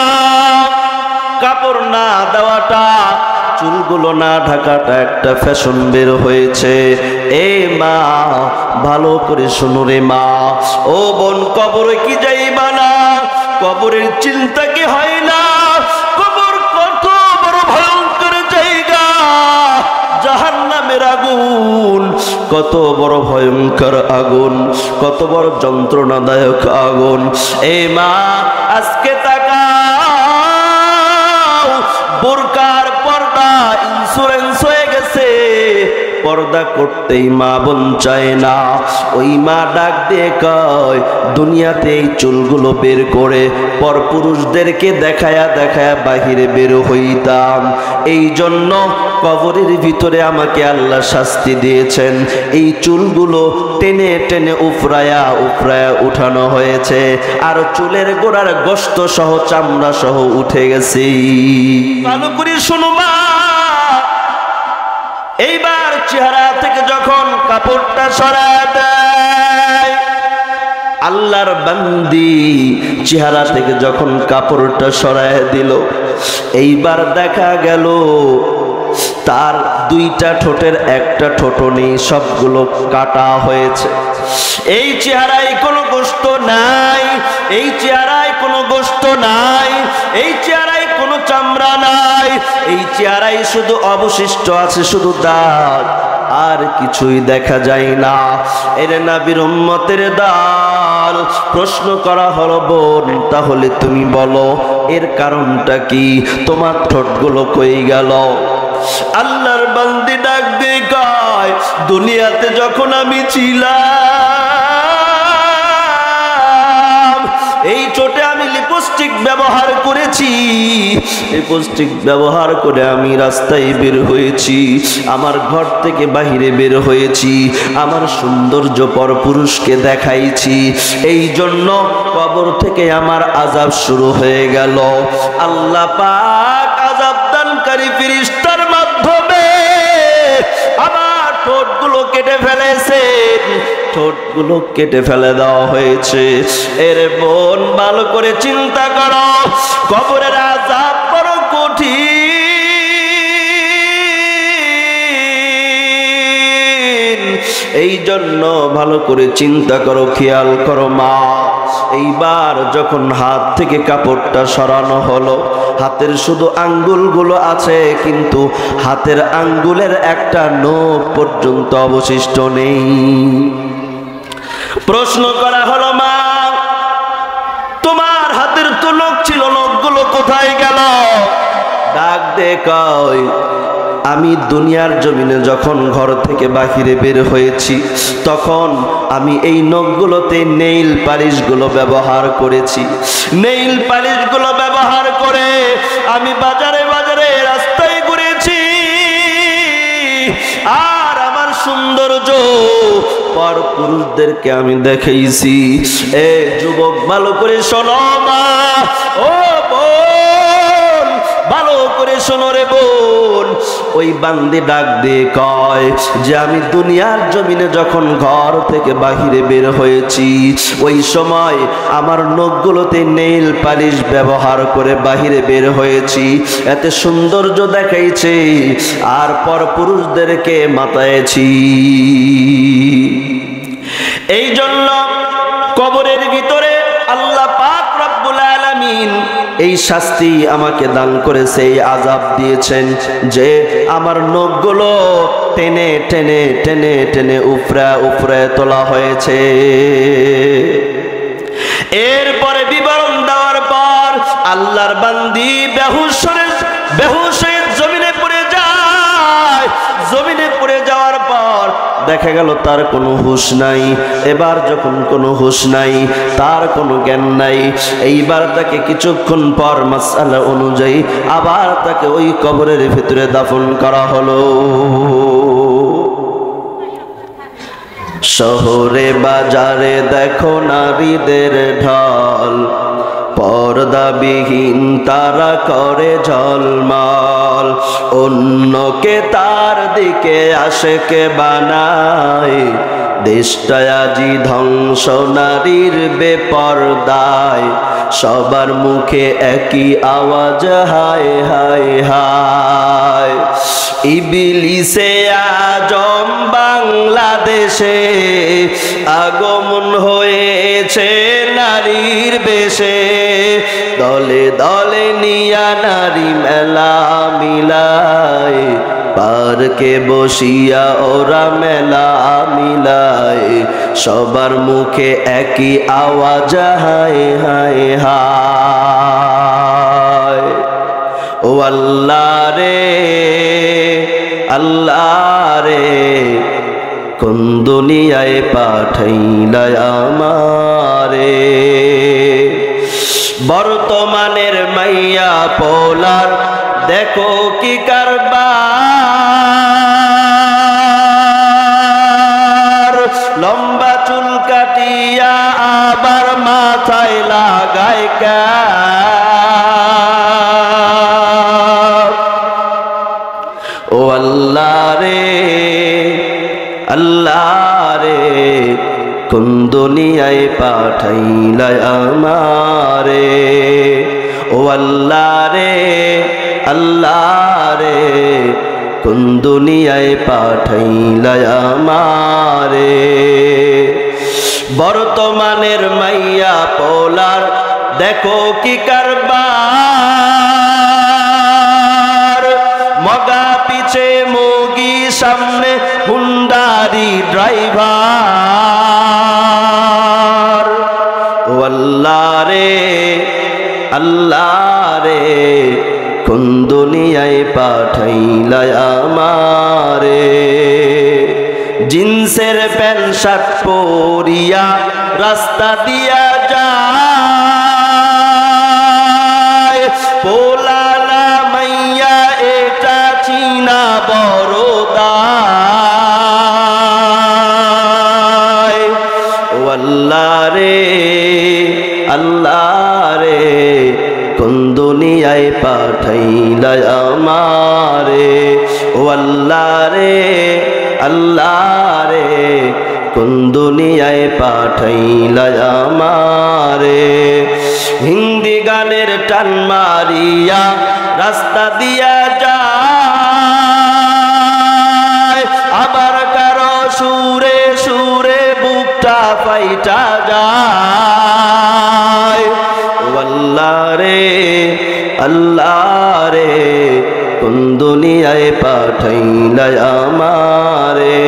কাপড় না দেওয়াটা, চুলগুলো না ঢাকাটা একটা ফ্যাশন বের হয়েছে। এ মা ভালো করে শোনো রে মা, ও বোন কবরে কি যাইবা না? কবরের চিন্তা কি হয় না? কবর কত বড় ভয়ঙ্কর জায়গা, জাহান্নামের আগুন কত বড় ভয়ঙ্কর আগুন, কত বড় যন্ত্রণাদায়ক আগুন। এ মা আজকে তাকাও, বোরকার পর্দা ইন্স্যুরেন্স হয়ে গেছে, পর্দা করতেই মা বোন চায় না। ওই মা ডাক দিয়ে কয় দুনিয়াতে এই চুলগুলো বের করে পরপুরুষদেরকে দেখায়া দেখায়া বাহিরে বের হইতাম। এই জন্য কবরের ভিতরে আমাকে আল্লাহ শাস্তি দিয়েছেন। এই চুলগুলো টেনে টেনে উফরায়া উফরায়া উঠানো হয়েছে, আর চুলের গোড়ার গোশত সহ চামড়া সহ উঠে গেছে। ভালো করে শুনো মা, এইবার চেহারা থেকে যখন কাপড়টা সরায় দেয়, আল্লাহর বান্দি চেহারা থেকে যখন কাপড়টা সরায় দিল, এইবার দেখা গেল তার দুইটা ঠোঁটের একটা ঠোঁটও নেই, সবগুলো কাটা হয়েছে। এই চেহারায় কোনো গোশত নাই, এই চেহারায় কোনো গোশত নাই, এই চেহারায় কোনো চামড়া নাই, এই চেহারায় শুধু অবশিষ্ট আছে শুধু দাঁত, আর কিছুই দেখা যায় না। এর নবীর উম্মতের দল প্রশ্ন করা হলো বোন তাহলে তুমি বলো এর কারণটা কি? তোমার ঠোঁটগুলো কই গেল? আল্লাহর বান্দি ডাক দিয়ে কয় দুনিয়াতে যখন আমি ছিলাম এই ঠোঁটে আমি লিপস্টিক ব্যবহার করেছি, লিপস্টিক ব্যবহার করে আমি রাস্তায় বের হয়েছি, আমার ঘর থেকে বাহিরে বের হয়েছি, আমার সৌন্দর্য পরপুরুষকে দেখাইছি। এই জন্য কবর থেকে আমার আযাব শুরু হয়ে গেল। আল্লাহ পাক আযাব দানকারী ফেরেশতার মাধ্যমে আমার ঠোঁটগুলো কেটে ফেলেছেন। ঠোঁটগুলো কেটে ফেলে দেওয়া হয়েছে। এর বোন ভালো করে চিন্তা করো, কবরের আযাব বড় কঠিন। এই জন্য ভালো করে চিন্তা করো, খেয়াল করো মা। এইবার যখন হাত থেকে কাপড়টা সরানো হলো, হাতের শুধু আঙ্গুলগুলো আছে, কিন্তু হাতের আঙ্গুলের একটা নখ পর্যন্ত অবশিষ্ট নেই। প্রশ্ন করা হলো, মা তোমার হাতের তো নখ ছিল, নখগুলো কোথায় গেল? ডাক দে কয়, আমি দুনিয়ার জমিনে যখন ঘর থেকে বাহিরে বের হয়েছি, তখন আমি এই নখগুলোতে নেইল পালিশগুলো ব্যবহার করেছি। নেইল পালিশগুলো ব্যবহার করে আমি বাজারে বাজারে রাস্তায় ঘুরেছি, আর আমার সৌন্দর্য পর পুরুষদেরকে আমি দেখাইছি। এ যুবক ভালো করে শোনো মা, ও বোন ভালো করে শোনো রে বোন। ওই বান্দি ডাক দিয়ে কয় যে আমি দুনিয়ার জমিনে যখন ঘর থেকে বাহিরে বের হয়েছি, ওই সময় আমার নখগুলোতে নেইল পালিশ ব্যবহার করে বাহিরে বের হয়েছি, এতে সৌন্দর্য দেখাইছে, আর পর পুরুষদেরকে মাতায়েছি। এই জন্য কবরের ভিতরে আল্লাহ পাক রব্বুল আলামিন এই শাস্তি আমাকে দান করেছে, এই আযাব দিয়েছেন যে আমার নখগুলো টেনে টেনে টেনে টেনে উপরে তোলা হয়েছে। এরপরে বিবরণ দেওয়ার পর আল্লাহর বান্দি বেহুশ হয়ে জমিনে পড়ে যায়। জমিনে পড়ে যাওয়ার পর দেখা গেল তার কোনো হুঁশ নাই। এবার যখন কোনো হুঁশ নাই, তার কোনো জ্ঞান নাই, এইবার তাকে কিছুক্ষণ পর মাসআলা অনুযায়ী আবার তাকে ওই কবরের ভিতরে দাফন করা হলো। শহরে বাজারে দেখো নারীদের ঢল, পর্দাবিহীন তারা করে ঝলমল, অন্যকে তার দিকে আশেকে বানায়, দেশটা আজি ধ্বংস নারীর বেপরদায়, সবার মুখে একই আওয়াজ হায় হায় হায়। ইবলিসে আজম বাংলাদেশে আগমন হয়েছে নারীর বেশে, দলে দলে নিয়া নারী মেলা মিলায়, পার্কে বসিয়া ওরা মেলা মিলায়, সবার মুখে একই আওয়াজ হায় হায় হায়। ও আল্লাহ রে আল্লাহ রে, কোন দুনিয়ায় পাঠাইলা আমারে, বর্তমানের মাইয়া পোলার দেখো কি কারবার, লম্বা চুল কাটিয়া আবার মাথায় লাগায় ক্যাপ। ও আল্লাহ রে আল্লাহ রে, কোন দুনিয়ায় পাঠাইলা আমারে, ও আল্লাহ রে আল্লাহ রে, কোন দুনিয়ায় পাঠাইলা আমারে। বর্তমানের মাইয়া পোলার দেখো কি কারবার, মগা পিছে মুগি সামনে হুন্ডারি ড্রাইভার। ও আল্লাহ রে আল্লাহ রে, কোন দুনিয়ায় পাঠাইলা আমারে, জিন্সের প্যান্ট শার্ট পরিয়া রাস্তা দিয়া যায়, পোলালা মাইয়া এটা চিনা বড় দায়। ও আল্লাহ রে আল্লাহ রে, কোন দুনিয়ায় পাঠাইলা আমারে, ও আল্লাহ রে আল্লাহ রে, কোন দুনিয়ায় পাঠাইলা আমারে। হিন্দি গানের টান মারিয়া রাস্তা দিয়া যায়, আবার কারো সুরে সুরে বুকটা ফাইটা যায়। আল্লাহ রে আল্লাহ রে কোন দুনিয়ায় পাঠাইলা আমারে।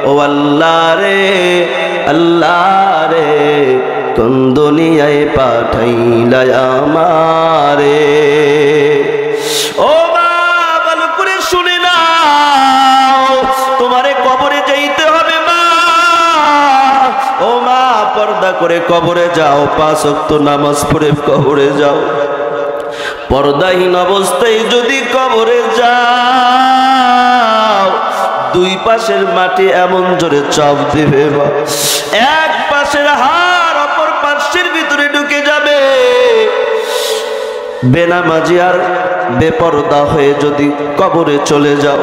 ও আল্লাহ রে আল্লাহ রে কোন দুনিয়ায় পাঠাইলা আমারে। ও মা ভালো করে শুনে নাও, তোমারে কবরে যাইতে হবে মা। ও মা পর্দা করে কবরে যাও, 5 ওয়াক্ত নামাজ পড়ে কবরে যাও। পর্দাহীন অবস্থায় যদি কবরে যাও, 2 পাশের মাটি এমন জোরে চাপ দিবে, এক পাশের হাড় অপর পাশের ভিতরে ঢুকে যাবে। বেনামাজি আর বেপরদা হয়ে যদি কবরে চলে যাও,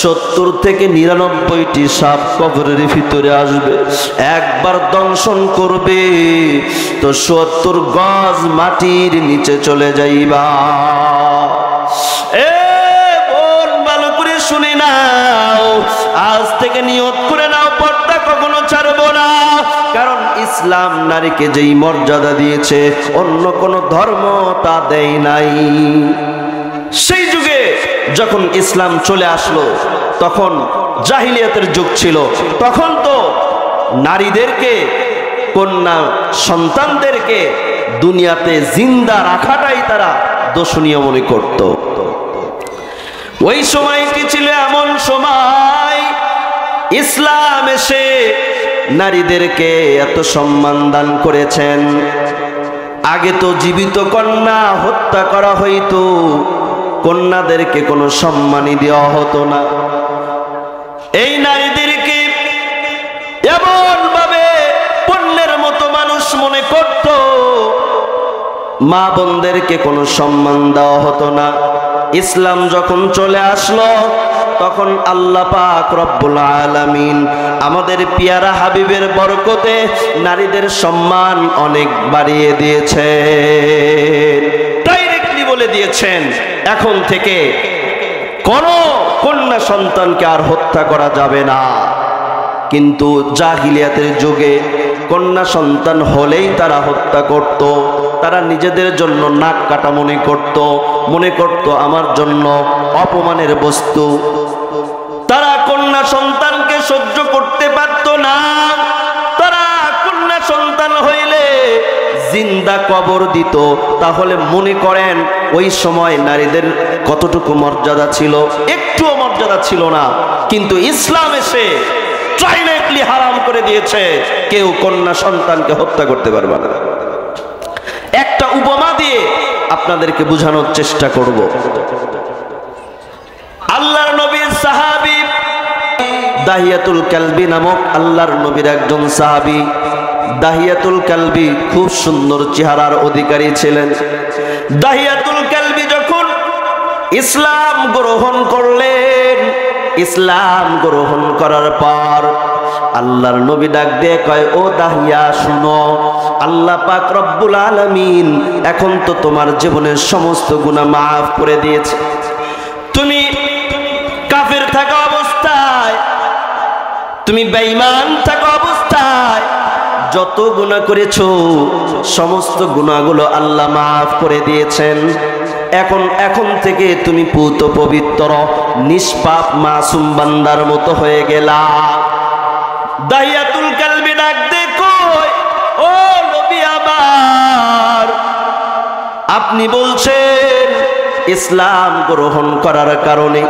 70 থেকে 99টি সাপ কবরের ভিতরে আসবে, একবার দংশন করবে তো 70 গজ মাটির নিচে চলে যাইবা। এ বোন ভালো করে শুনে নাও, আজ থেকে নিয়ত করে নাও পর্দা কখনো ছাড়বো না। কারণ ইসলাম নারীকে যেই মর্যাদা দিয়েছে অন্য কোন ধর্ম তা দেয় নাই। সেই যুগে যখন ইসলাম চলে আসলো তখন জাহিলিয়াতের যুগ ছিল, তখন তো নারীদেরকে কন্যা সন্তানদেরকে দুনিয়াতে জিন্দা রাখাটাই তারা দোষণীয় মনে করত। ওই সময়টি ছিল এমন সময়, ইসলাম এসে নারীদেরকে এত সম্মান দান করেছেন। আগে তো জীবিত কন্যা হত্যা করা হইতো, কন্যাদেরকে কোনো সম্মানই দেওয়া হতো না। এই নারীদেরকে এমন ভাবে পণ্যের মতো মানুষ মনে করত, মা বোনদেরকে কোনো সম্মান দেওয়া হতো না। ইসলাম যখন চলে আসলো তখন আল্লাহ পাক রব্বুল আলামিন আমাদের পিয়ারা হাবিবের বরকতে নারীদের সম্মান অনেক বাড়িয়ে দিয়েছেন। ডাইরেক্টলি বলে দিয়েছেন, এখন থেকে কোনো কন্যা সন্তানকে আর হত্যা করা যাবে না। কিন্তু জাহিলিয়াতের যুগে কন্যা সন্তান হলেই তারা হত্যা করত। তারা নিজেদের জন্য নাক কাটা মনে করত আমার জন্য অপমানের বস্তু। তারা কন্যা সন্তানকে সহ্য করতে পারত না। তারা কন্যা সন্তান হইলে জিন্দা কবর দিত। তাহলে মনে করেন ওই সময় নারীদের কতটুকু মর্যাদা ছিল? একটুও মর্যাদা ছিল না। কিন্তু ইসলাম এসে ডাইরেক্টলি হারাম করে দিয়েছে, কেউ কন্যা সন্তানকে হত্যা করতে পারবে না। একটা উপমা দিয়ে আপনাদেরকে বোঝানোর চেষ্টা করব। আল্লাহর নবীর সাহাবী দাহিয়াতুল কালবি নামক আল্লাহর নবীর একজন সাহাবী। দাহিয়াতুল কালবি খুব সুন্দর চেহারার অধিকারী ছিলেন। দাহিয়াতুল কালবি যখন ইসলাম গ্রহণ করলেন, ইসলাম গ্রহণ করার পর আল্লাহর নবী ডাক দিয়ে কয়, ও দাহিয়া শুনো, আল্লাহ পাক রব্বুল আলামিন এখন তো তোমার জীবনের সমস্ত গুনাহ মাফ করে দিয়েছে। তুমি কাফের থাকা অবস্থায়, তুমি বেঈমান থাকা অবস্থায় যত গুনাহ করেছো সমস্ত গুনাহগুলো আল্লাহ মাফ করে দিয়েছেন। এখন থেকে তুমি পুত পবিত্র নিষ্পাপ মাসুম বান্দার মতো হয়ে গেলা। দাহিয়াতুল কালবি ডাক দে কই, ও নবী আমার, আপনি বলছেন ইসলাম গ্রহণ করার কারণে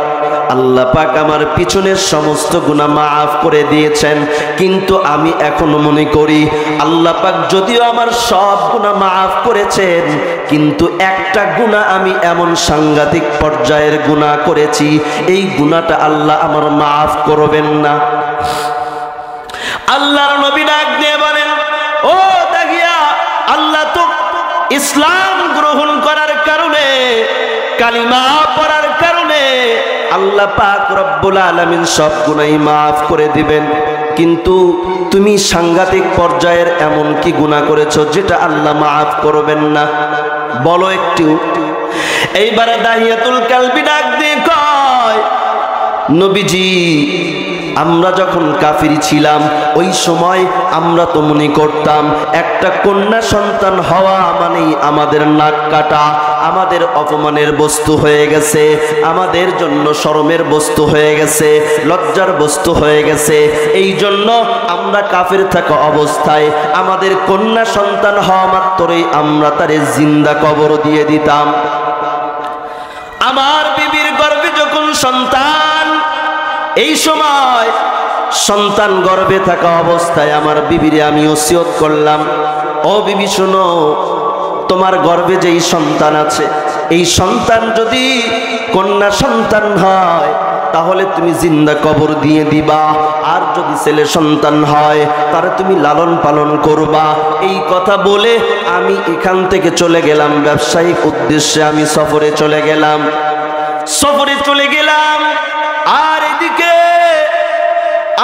আল্লাহ পাক আমার পিছনের সমস্ত গুনাহ মাফ করে দিয়েছেন, কিন্তু আমি এখনো মনে করি আল্লাহ পাক যদিও আমার সব গুনাহ মাফ করেছেন, কিন্তু একটা গুনাহ আমি এমন সাংঘাতিক পর্যায়ের গুনাহ করেছি, এই গুনাহটা আল্লাহ আমার মাফ করবেন না। আল্লাহর নবী ডাক দিয়ে বলেন, ও দাহিয়া, আল্লাহ তো ইসলাম গ্রহণ করার কারণে, কালিমা পড়ার কারণে আল্লাহ পাক রব্বুল আলামিন সব গুনাহ মাফ করে দিবেন, কিন্তু তুমি সাংঘাতিক পর্যায়ের এমন কি গুনাহ করেছো যেটা আল্লাহ মাফ করবেন না? বলো একটু। এইবারে দাহিয়াতুল কালবি ডাক দিয়ে কয়, নবীজি আমরা যখন কাফির ছিলাম ওই সময় আমরা তো মনে করতাম একটা কন্যা সন্তান হওয়া মানেই আমাদের নাক কাটা, আমাদের অপমানের বস্তু হয়ে গেছে, আমাদের জন্য শরমের বস্তু হয়ে গেছে, লজ্জার বস্তু হয়ে গেছে। এই জন্য আমরা কাফির থাকা অবস্থায় আমাদের কন্যা সন্তান হওয়া মাত্রই আমরা তারে জিন্দা কবর দিয়ে দিতাম। আমার বিবির গর্ভে যখন সন্তান, এই সময় সন্তান গর্ভে থাকা অবস্থায় আমার বিবিরে আমি ওসিয়ত করলাম, ও বিবি শোনো, তোমার গর্ভে যেই সন্তান আছে এই সন্তান যদি কন্যা সন্তান হয় তাহলে তুমি জিন্দা কবর দিয়ে দিবা, আর যদি ছেলে সন্তান হয় তারে তুমি লালন পালন করবা। এই কথা বলে আমি এখান থেকে চলে গেলাম ব্যবসায়িক উদ্দেশ্যে, আমি সফরে চলে গেলাম। আর এদিকে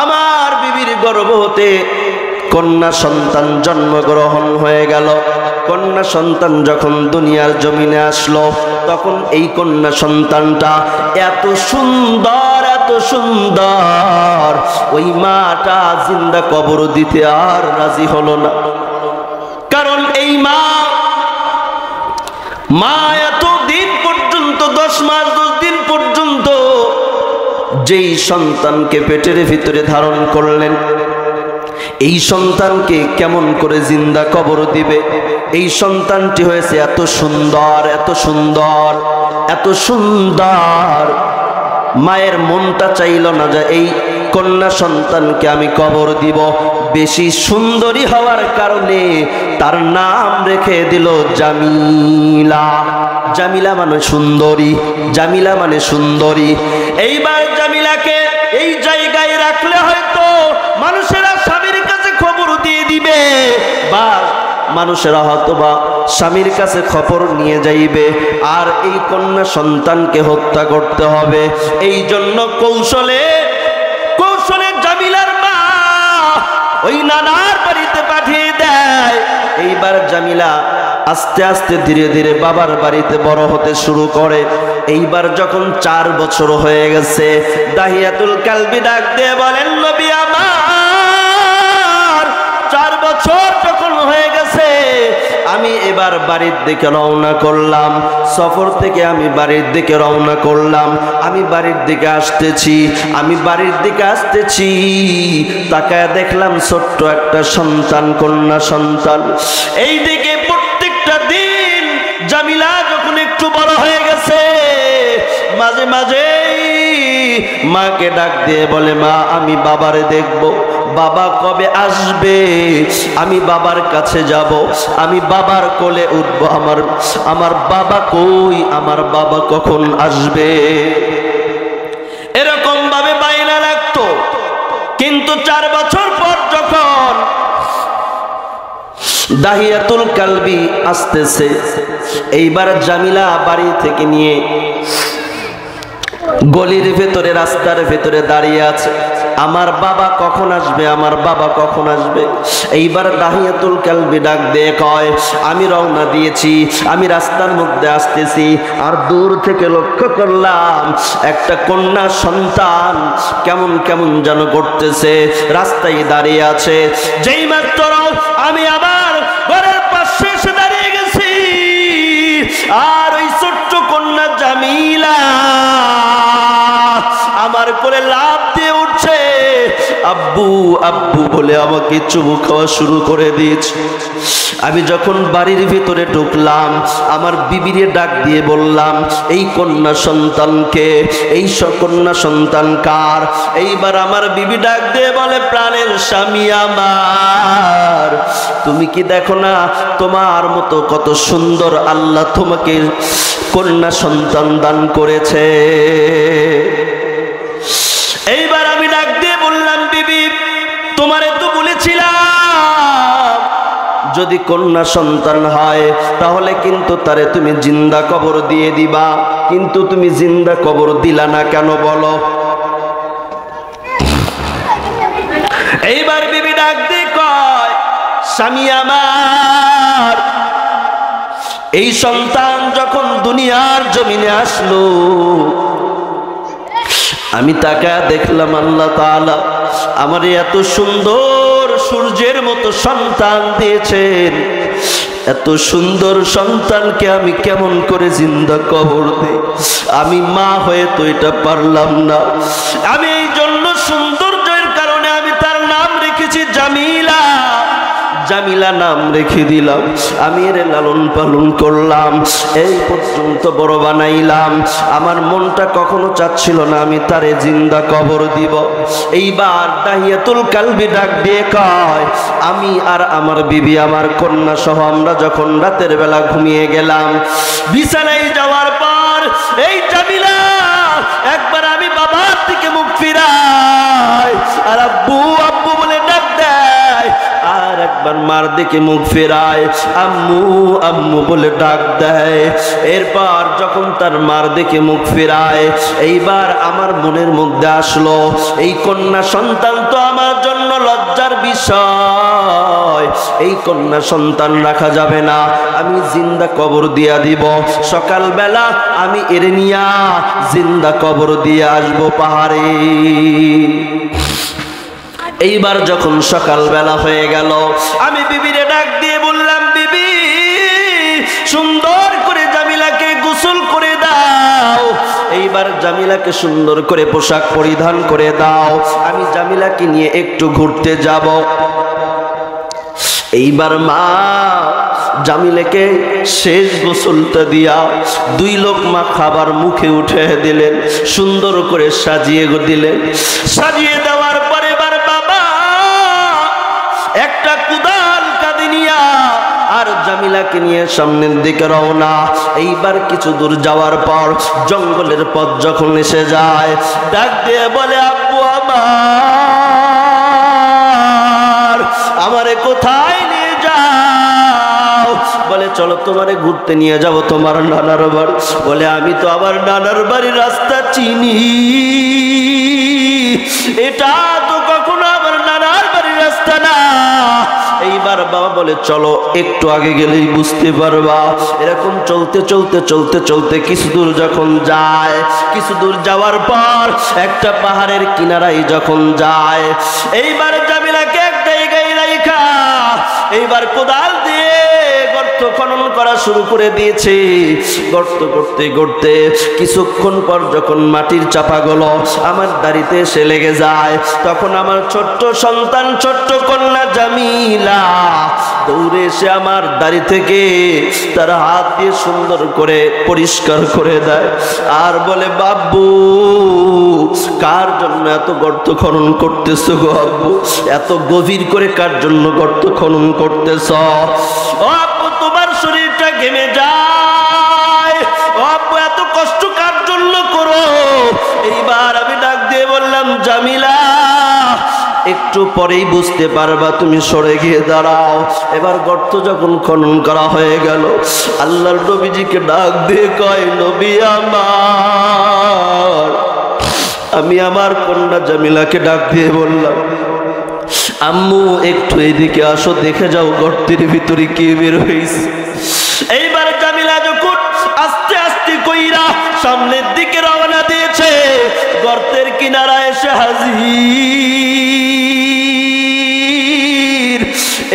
আমার বিবির গর্ভ হতে কন্যা সন্তান জন্মগ্রহণ হয়ে গেল। কন্যা সন্তান যখন দুনিয়ার জমিনে আসলো তখন এই কন্যা সন্তানটা এত সুন্দর, এত সুন্দর, ওই মাটা জিন্দা কবর দিতে আর রাজি হলো না। কারণ এই মা এত দিন পর্যন্ত 10 মাস 10 দিন পর্যন্ত যেই সন্তানকে পেটের ভিতরে ধারণ করলেন, এই সন্তানকে কেমন করে জিন্দা কবর দিবে? এই সন্তানটি হয়েছে এত সুন্দর, এত সুন্দর, এত সুন্দর, মায়ের মনটা চাইল না যে এই কন্যা সন্তানকে আমি কবর দিব। বেশি সুন্দরী হওয়ার কারণে তার নাম রেখে দিল জামিলা। জামিলা মানে সুন্দরী, জামিলা মানে সুন্দরী। এইবার জামিলাকে এই জায়গায় রাখলে হয়তো মানুষেরা স্বামীর কাছে খবর দিয়ে দিবে, বা মানুষেরা হয়তো বা স্বামীর কাছে খবর নিয়ে যাইবে, আর এই কন্যা সন্তানকে হত্যা করতে হবে। এই জন্য কৌশলে কৌশলে জামিলার মা ওই নানার বাড়িতে পাঠিয়ে দেয়। এইবার জামিলা আস্তে আস্তে ধীরে ধীরে বাবার বাড়িতে বড় হতে শুরু করে। এইবার যখন 4 বছর হয়ে গেছে, দাহিয়াতুল কালবি ডাক দিয়ে বলেন, নবী আমার 4 বছর যখন হয়ে গেছে আমি এবার বাড়ির দিকে রওনা করলাম। সফর থেকে আমি বাড়ির দিকে রওনা করলাম। আমি বাড়ির দিকে আসতেছি, আমি বাড়ির দিকে আসতেছি, তাকায় দেখলাম ছোট্ট একটা সন্তান, কন্যা সন্তান। এই দিকে প্রত্যেকটা দিন জামিলা যখন একটু বড় হয়ে গেছে, মাঝে মাঝে মাকে ডাক দিয়ে বলে, মা আমি বাবারে দেখব, বাবা কবে আসবে? আমি বাবার কাছে যাব, আমি বাবার কোলে উঠব। আমার বাবা কই? আমার বাবা কখন আসবে? এরকম ভাবে বাইনা লাগতো। কিন্তু 4 বছর পর যখন দাহিয়াতুল কালবি আসতেছে, এইবার জামিলা বাড়ি থেকে নিয়ে গলির ভেতরে, রাস্তার ভেতরে দাঁড়িয়ে আছে, আমার বাবা কখন আসবে, আমার বাবা কখন আসবে? এইবার দাহিয়াতুল কালবি ডাক দিয়ে কয়, আমি রওনা দিয়েছি, আমি রাস্তার মধ্যে আসতেছি, আর দূর থেকে লক্ষ্য করলাম একটা কন্যা সন্তান কেমন কেমন যেন করতেছে, রাস্তায় দাঁড়িয়ে আছে। যেই মাত্র আমি আমার ঘরের পাশে এসে দাঁড়িয়ে গেছি, আর ওই ছোট্ট কন্যা জামিলা আমার কোলে লাফ দিয়ে উঠছে, আব্বু আব্বু বলে আমাকে চুমু খাওয়া শুরু করে দিয়েছে। আমি যখন বাড়ির ভিতরে ঢুকলাম, আমার বিবিরে ডাক দিয়ে বললাম, এই কন্যা সন্তানকে, এই কন্যা সন্তান কার? এইবার আমার বিবি ডাক দিয়ে বলে, প্রাণের স্বামী আমার, তুমি কি দেখো না তোমার মতো কত সুন্দর আল্লাহ তোমাকে কন্যা সন্তান দান করেছে? এইবার আমি ডাক দিয়ে বললাম, বিবি তোমারে তো বলেছিলাম যদি কন্যা সন্তান হয় তাহলে কিন্তু তারে তুমি জিন্দা কবর দিয়ে দিবা, কিন্তু তুমি জিন্দা কবর দিলা না কেন বলো? স্বামী আমার, এই সন্তান যখন দুনিয়ার জমিনে আসলো, আমি তাকে দেখলাম আল্লাহ তাআলা আমার এত সুন্দর সূর্যের মতো সন্তান দিয়েছেন। এত সুন্দর সন্তানকে আমি কেমন করে জিন্দা কবর দেই? আমি মা হয়ে তো এটা পারলাম না। আমি এই জন্য সৌন্দর্যের কারণে আমি তার নাম রেখেছি জামিলা। জামিলা নাম রেখে দিলাম। আমি এর লালন পালন করলাম, এই পর্যন্ত বড় বানাইলাম। আমার মনটা কখনো চাচ্ছিল না আমি তারে জিন্দা কবর দিব। এইবার দাহিয়াতুল কালবি ডাক দিয়ে কয়, আমি আর আমার বিবি, আমার কন্যা সহ আমরা যখন রাতের বেলা ঘুমিয়ে গেলাম, বিছানায় যাওয়ার পর এই জামিলা একবার আমি বাবার দিকে মুখ ফিরাই আর আব্বু আব্বু বলে ডাক দেয়, আর একবার মার দিকে মুখ ফেরায় আম্মু আম্মু বলে ডাক দেয়। এরপর যখন তার মার দিকে মুখ ফেরায়, এইবার আমার মনের মধ্যে আসলো এই কন্যা সন্তান তো আমার জন্য লজ্জার বিষয়, এই কন্যা সন্তান রাখা যাবে না, আমি জিন্দা কবর দিয়া দিব। সকালবেলা আমি এর নিয়া জিন্দা কবর দিয়ে আসবো পাহাড়ে। এইবার যখন সকালবেলা হয়ে গেল, আমি বিবিরে ডাক দিয়ে বললাম, বিবি সুন্দর করে জামিলাকে গোসল করে দাও। এইবার জামিলাকে সুন্দর করে পোশাক পরিধান করে দাও, আমি জামিলাকে নিয়ে একটু ঘুরতে যাব। এইবার মা জামিলাকে শেষ গোসলটা দিয়া 2 লোকমা খাবার মুখে উঠে দিলেন, সুন্দর করে সাজিয়ে দিলেন। সাজিয়ে দেওয়ার পরে এবার বাবা একটা কুদাল কাঁধে নিয়া আর জামিলাকে নিয়ে সামনের দিকে রওনা। এইবার কিছু দূর যাওয়ার পর জঙ্গলের পথ যখন এসে যায়, ডাক দিয়ে বলে, আব্বু আমার, আমারে কোথায় নিয়ে যাও? বলে চলো তোমারে ঘুরতে নিয়ে যাব তোমার নানার বাড়ি। বলে আমি তো আবার নানার বাড়ির রাস্তা চিনি, এটা তো কখনো আমার নানার বাড়ির রাস্তা না। এইবার বাবা বলে চলো একটু আগে গেলেই বুঝতে পারবা। এরকম চলতে চলতে চলতে চলতে কিছু দূর যখন যায়, কিছু দূর যাওয়ার পর একটা পাহাড়ের কিনারায় যখন যায়, এইবার জামিলাকে এক জায়গায় রাইখা এইবার কোদাল দিয়ে গর্ত খনন করা শুরু করে দিয়েছে। গর্ত করতে করতে কিছুক্ষণ পর যখন মাটির চাপাগুলো আমার দাড়িতে এসে লেগে যায়, তখন আমার ছোট্ট সন্তান, ছোট্ট কন্যা জামিলা দৌড়ে এসে আমার দাড়ি থেকে তার হাত দিয়ে সুন্দর করে পরিষ্কার করে দেয় আর বলে, বাব্বু কার জন্য এত গর্ত খনন করতেছ গো আব্বু? এত গভীর করে কার জন্য গর্ত খনন করতেছ? ও আব্বু তোমার শরীরটা ঘেমে যায়, ও আব্বু এত কষ্ট কার জন্য করো? এইবার আমি ডাক দিয়ে বললাম, জামিলা একটু পরেই বুঝতে পারবা, তুমি সরে গিয়ে দাঁড়াও। এবার গর্ত যখন খনন করা হয়ে গেল, আল্লাহর নবীজিকে ডাক দিয়ে কয়, নবী আমার, আমি আমার কন্যা জামিলাকে ডাক দিয়ে বললাম, আম্মু একটু এদিকে আসো, দেখে যাও গর্তের ভিতরে কে বের হয়েছে। এইবার জামিলা যখন আস্তে আস্তে কইরা সামনের দিকে রওনা দিয়েছে, গর্তের কিনারা এসে হাজির।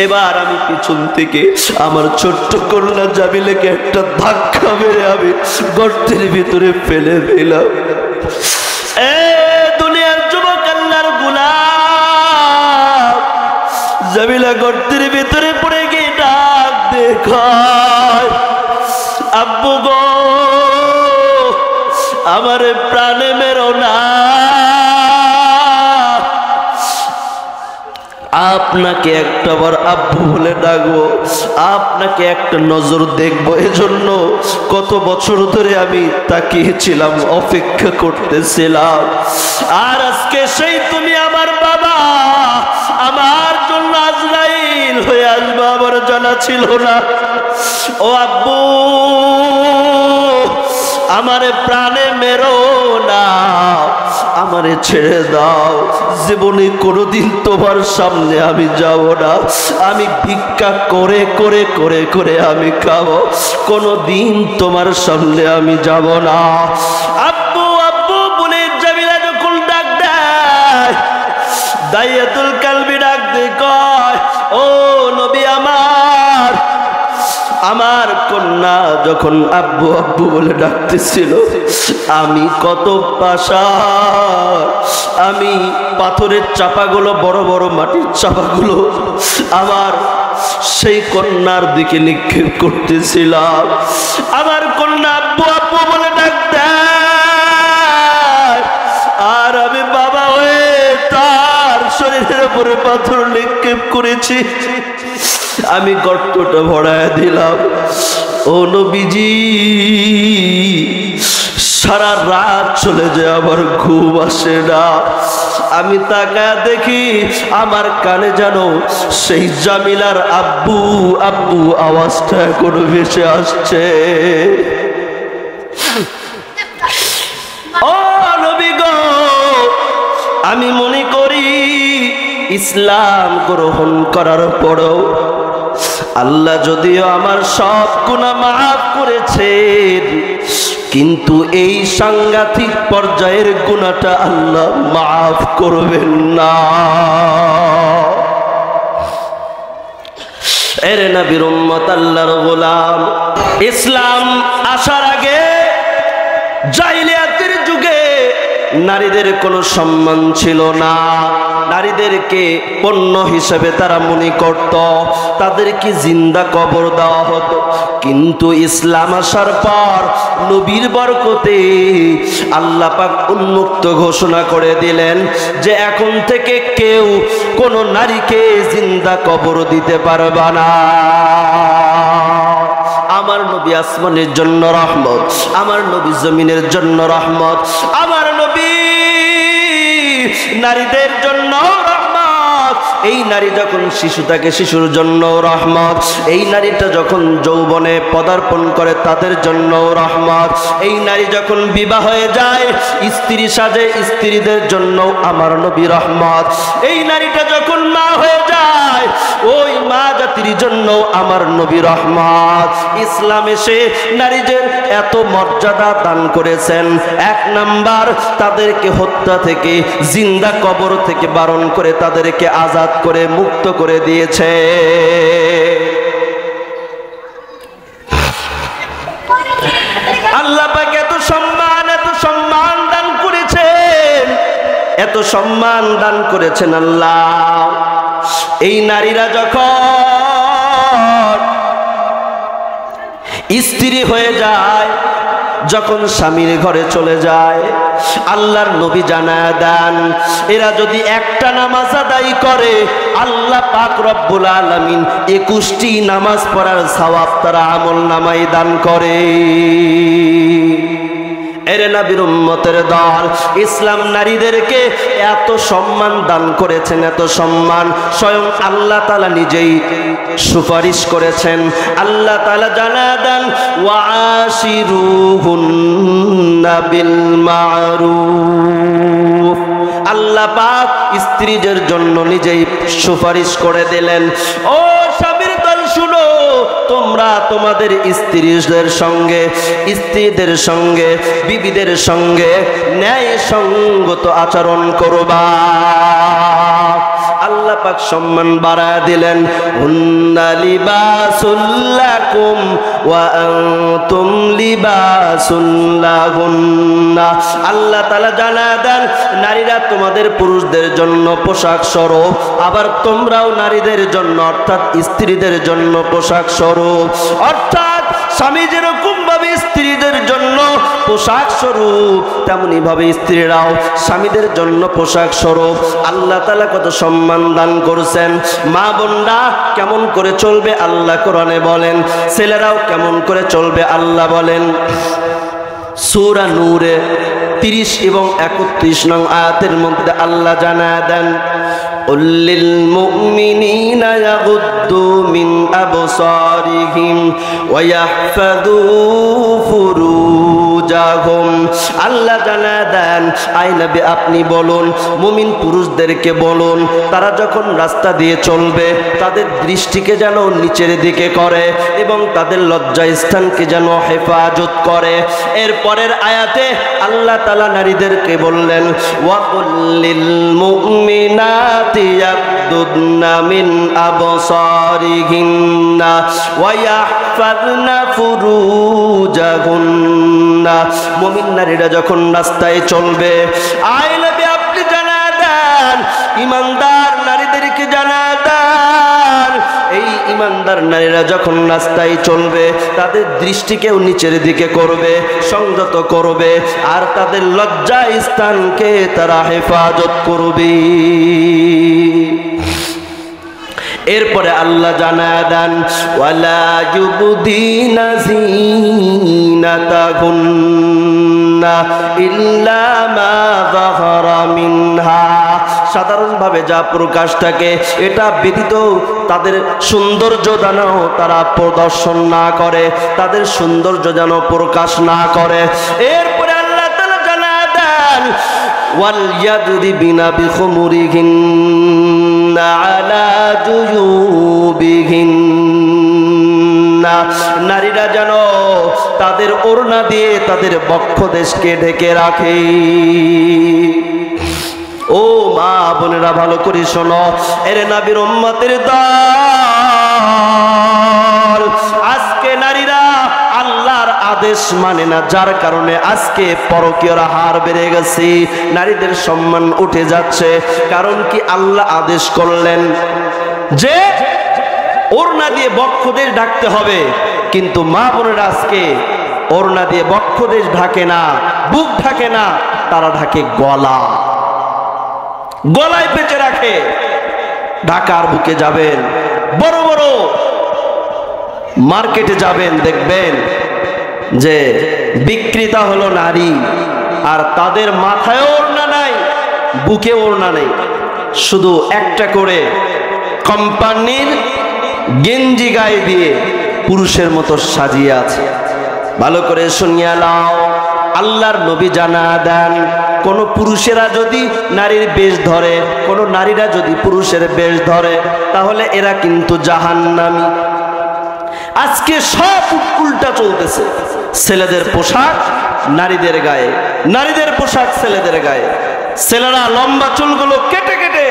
এবার আমি পিছন থেকে আমার ছোট্ট কন্যা জামিলাকে একটা ধাক্কা মেরে আমি গর্তের ভিতরে ফেলে দিলাম। দুনিয়ার যুবক, আল্লাহর গোলাম, জামিলা গর্তের ভিতরে পড়ে গিয়ে ডাক দেখায়, আব্বু গো আমার প্রাণে মেরো না, আপনাকে একটা বার আব্বু বলে ডাকবো, আপনাকে একটা নজর দেখবো, এজন্য কত বছর ধরে আমি তাকিয়েছিলাম, অপেক্ষা করতেছিলাম, আর আজকে সেই তুমি আমার বাবা, আমার জন্য আজরাইল হয়ে আসবে, আমার জানা ছিল না। ও আব্বু আমারে প্রাণে মেরো না, আমারে ছেড়ে দাও, জীবনে কোনোদিন তোমার সামনে আমি যাব না, আমি ভিক্ষা করে করে করে করে আমি খাবো, কোনোদিন তোমার সামনে আমি যাব না। আব্বু আব্বু বলে জামিলা যখন ডাক দেয়, দাইয়াতুল কালবি ডাক দিয়ে কয়, ও নবী আমার, আমার কন্যা যখন আব্বু আব্বু বলে ডাকতেছিল, আমি কত পাষাণ, আমি পাথরের চাপাগুলো, বড় বড় মাটির চাপাগুলো আমার সেই কন্যার দিকে নিক্ষেপ করতেছিলাম। আমার কন্যা আব্বু আব্বু বলে ডাক দেয়, আর আমি বাবা হয়ে তার শরীরের উপরে পাথর নিক্ষেপ করেছি, আমি গর্তটা ভরায় দিলাম। ও নবীজি, সারা রাত চলে যায়, আমার ঘুম আসে না। আমি তাকায় দেখি আমার কানে যেন সেই জামিলার আব্বু আব্বু আওয়াজটা এখনো ভেসে আসছে। ও নবী গো, আমি মনে করি ইসলাম গ্রহণ করার পরেও আল্লাহ যদিও আমার সব গুনাহ মাফ করেছেন, কিন্তু এই সাংঘাতিক পর্যায়ের গুনাহটা আল্লাহ মাফ করবেন না। এর নবীর উম্মত, আল্লাহর গোলাম, ইসলাম আসার আগে জাহিলিয়াতের যুগে নারীদের কোনো সম্মান ছিল না, নারীদেরকে পণ্য হিসেবে তারা মনে করত, তাদেরকে জিন্দা কবর দেওয়া হতো। কিন্তু ইসলাম আসার পর নবীর বরকতে আল্লাহ পাক উন্মুক্ত ঘোষণা করে দিলেন যে এখন থেকে কেউ কোনো নারীকে জিন্দা কবর দিতে পারবে না। আমার নবী আসমানের জন্য রহমত, আমার নবী জমিনের জন্য রহমত, আমার নবী নারীদের জন্য রহমত। এই নারী যখন শিশু থাকে শিশুর জন্য রহমত, এই নারীটা যখন যৌবনে পদার্পণ করে তাদের জন্য রহমত, এই নারী যখন বিবাহ হয়ে যায় স্ত্রী সাজে স্ত্রীদের জন্য আমার নবী রহমত, এই নারীটা যখন মা হয়ে যায় ওই মা জাতির জন্য আমার নবী রহমত। ইসলাম এসে নারীদের এত মর্যাদা দান করেছেন। এক নাম্বার, তাদেরকে হত্যা থেকে, জিন্দা কবর থেকে বারণ করে তাদেরকে আজাদ করে মুক্ত করে দিয়েছে। আল্লাহ পাক এত সম্মান দান করেছেন, এত সম্মান দান করেছেন আল্লাহ। এই নারীরা যখন স্ত্রী হয়ে যায়, যখন স্বামীর ঘরে চলে যায়, আল্লাহর নবী জানায়া দেন এরা যদি একটা নামাজ আদায় করে আল্লাহ পাক রব্বুল আলামিন 21টি নামাজ পড়ার সওয়াব তারা আমলনামায় দান করে। এর নবীর উম্মতের দল, ইসলাম নারীদেরকে এত সম্মান দান করেছেন, এত সম্মান স্বয়ং আল্লাহ তাআলা নিজেই সুপারিশ করেছেন। আল্লাহ তাআলা জানায়া দেন ওয়াশিরুহুন্না বিল মারুফ। আল্লাহ পাক স্ত্রীদের জন্য নিজেই সুপারিশ করে দিলেন, ও স্বামীর দল শুনো, তোমরা তোমাদের স্ত্রীদের সঙ্গে বিবিদের সঙ্গে ন্যায় সঙ্গত আচরণ করবা। আল্লাহ পাক সম্মান বাড়ায় দিলেন, হুন্না লিবাসুল লাকুম ওয়া আনতুম লিবাসুল লাহুন্না। আল্লাহ তাআলা জানায় দেন নারীরা তোমাদের পুরুষদের জন্য পোশাক স্বরূপ, আবার তোমরাও নারীদের জন্য অর্থাৎ স্ত্রীদের জন্য পোশাক স্বরূপ। অর্থাৎ স্বামী যেরকম ভাবে স্ত্রীদের জন্য পোশাক স্বরূপ, তেমনি ভাবে স্ত্রীরাও স্বামীদের জন্য পোশাক স্বরূপ। আল্লাহ তাআলা কত সম্মান দান করছেন। মা বোনরা কেমন করে চলবে আল্লাহ কোরআনে বলেন, ছেলেরাও কেমন করে চলবে আল্লাহ বলেন। সূরা নূরে 30 এবং 31 নং আয়াতের মধ্যে আল্লাহ জানায় দেন, قل للمؤمنين يغضوا من أبصارهم ويحفظوا فروجهم ফুরুজাহুম। আল্লাহ জানায় দেন, আয় নবী আপনি বলুন, মুমিন পুরুষদেরকে বলুন, তারা যখন রাস্তা দিয়ে চলবে তাদের দৃষ্টিকে যেন নিচের দিকে করে এবং তাদের লজ্জা স্থানকে যেন হেফাজত করে। এরপরের আয়াতে আল্লাহ তাআলা নারীদেরকে বললেন, ওয়াকুল্লিল মুমিনাতি ইয়াগদুদনা মিন আবসারিহিন্না ওয়া ইয়াহফাযনা ফুরুজাহুন্না। মুমিন নারীরা যখন রাস্তায় চলবে, আয় নবী আপনি জানায় দেন, ঈমানদার নারীদেরকে জানায় দেন, এই ঈমানদার নারীরা যখন রাস্তায় চলবে তাদের দৃষ্টিকেও নিচের দিকে করবে, সংযত করবে, আর তাদের লজ্জা স্থানকে তারা হেফাজত করবে। এরপরে আল্লাহ জানায় দেন, ওয়ালা ইউবদিনা যিনাতাহুন্না ইল্লা মা যাহারা মিনহা। সাধারণভাবে যা প্রকাশ থাকে এটা ব্যতীত তাদের সৌন্দর্য যেন তারা প্রদর্শন না করে, তাদের সৌন্দর্য যেন প্রকাশ না করে। এরপরে আল্লাহ তাআলা জানায় দেন, ওয়ালইয়াদরিবিনা বিখুমুরিহিন্না আলা জুয়ুবিহিন্না। নারীরা যেন তাদের ওড়না দিয়ে তাদের বক্ষদেশকে ঢেকে রাখে। ও মা বোনেরা ভালো করে শোনো, এরে নবীর উম্মতের দল, আজকে নারীরা আল্লাহর আদেশ মানে না, যার কারণে আজকে পরকীয়ার হার বেড়ে গেছে, নারীদের সম্মান উঠে যাচ্ছে। কারণ কি? আল্লাহ আদেশ করলেন যে ওড়না দিয়ে বক্ষদেশ ঢাকতে হবে, কিন্তু মা বোনেরা আজকে ওড়না দিয়ে বক্ষদেশ ঢাকে না, বুক ঢাকে না, তারা ঢাকে গলা, গলায় পেঁচে রাখে। ঢাকার বুকে যাবেন, বড় বড় মার্কেটে যাবেন, দেখবেন যে বিক্রেতা হলো নারী, আর তাদের মাথায় ওড়না নাই, বুকে ওড়না নেই, শুধু একটা করে কোম্পানির গেঞ্জি গায়ে দিয়ে পুরুষের মতো সাজিয়ে আছে। ভালো করে শুনিয়া নাও, আল্লাহর নবী জানা দেন, কোন পুরুষেরা যদি নারীর বেশ ধরে, কোন নারীরা যদি পুরুষের বেশ ধরে, তাহলে এরা কিন্তু জাহান্নামী। আজকে সব উল্টা চলতেছে, ছেলেদের পোশাক নারীদের গায়ে, নারীদের পোশাক ছেলেদের গায়ে। ছেলেরা লম্বা চুলগুলো কেটে কেটে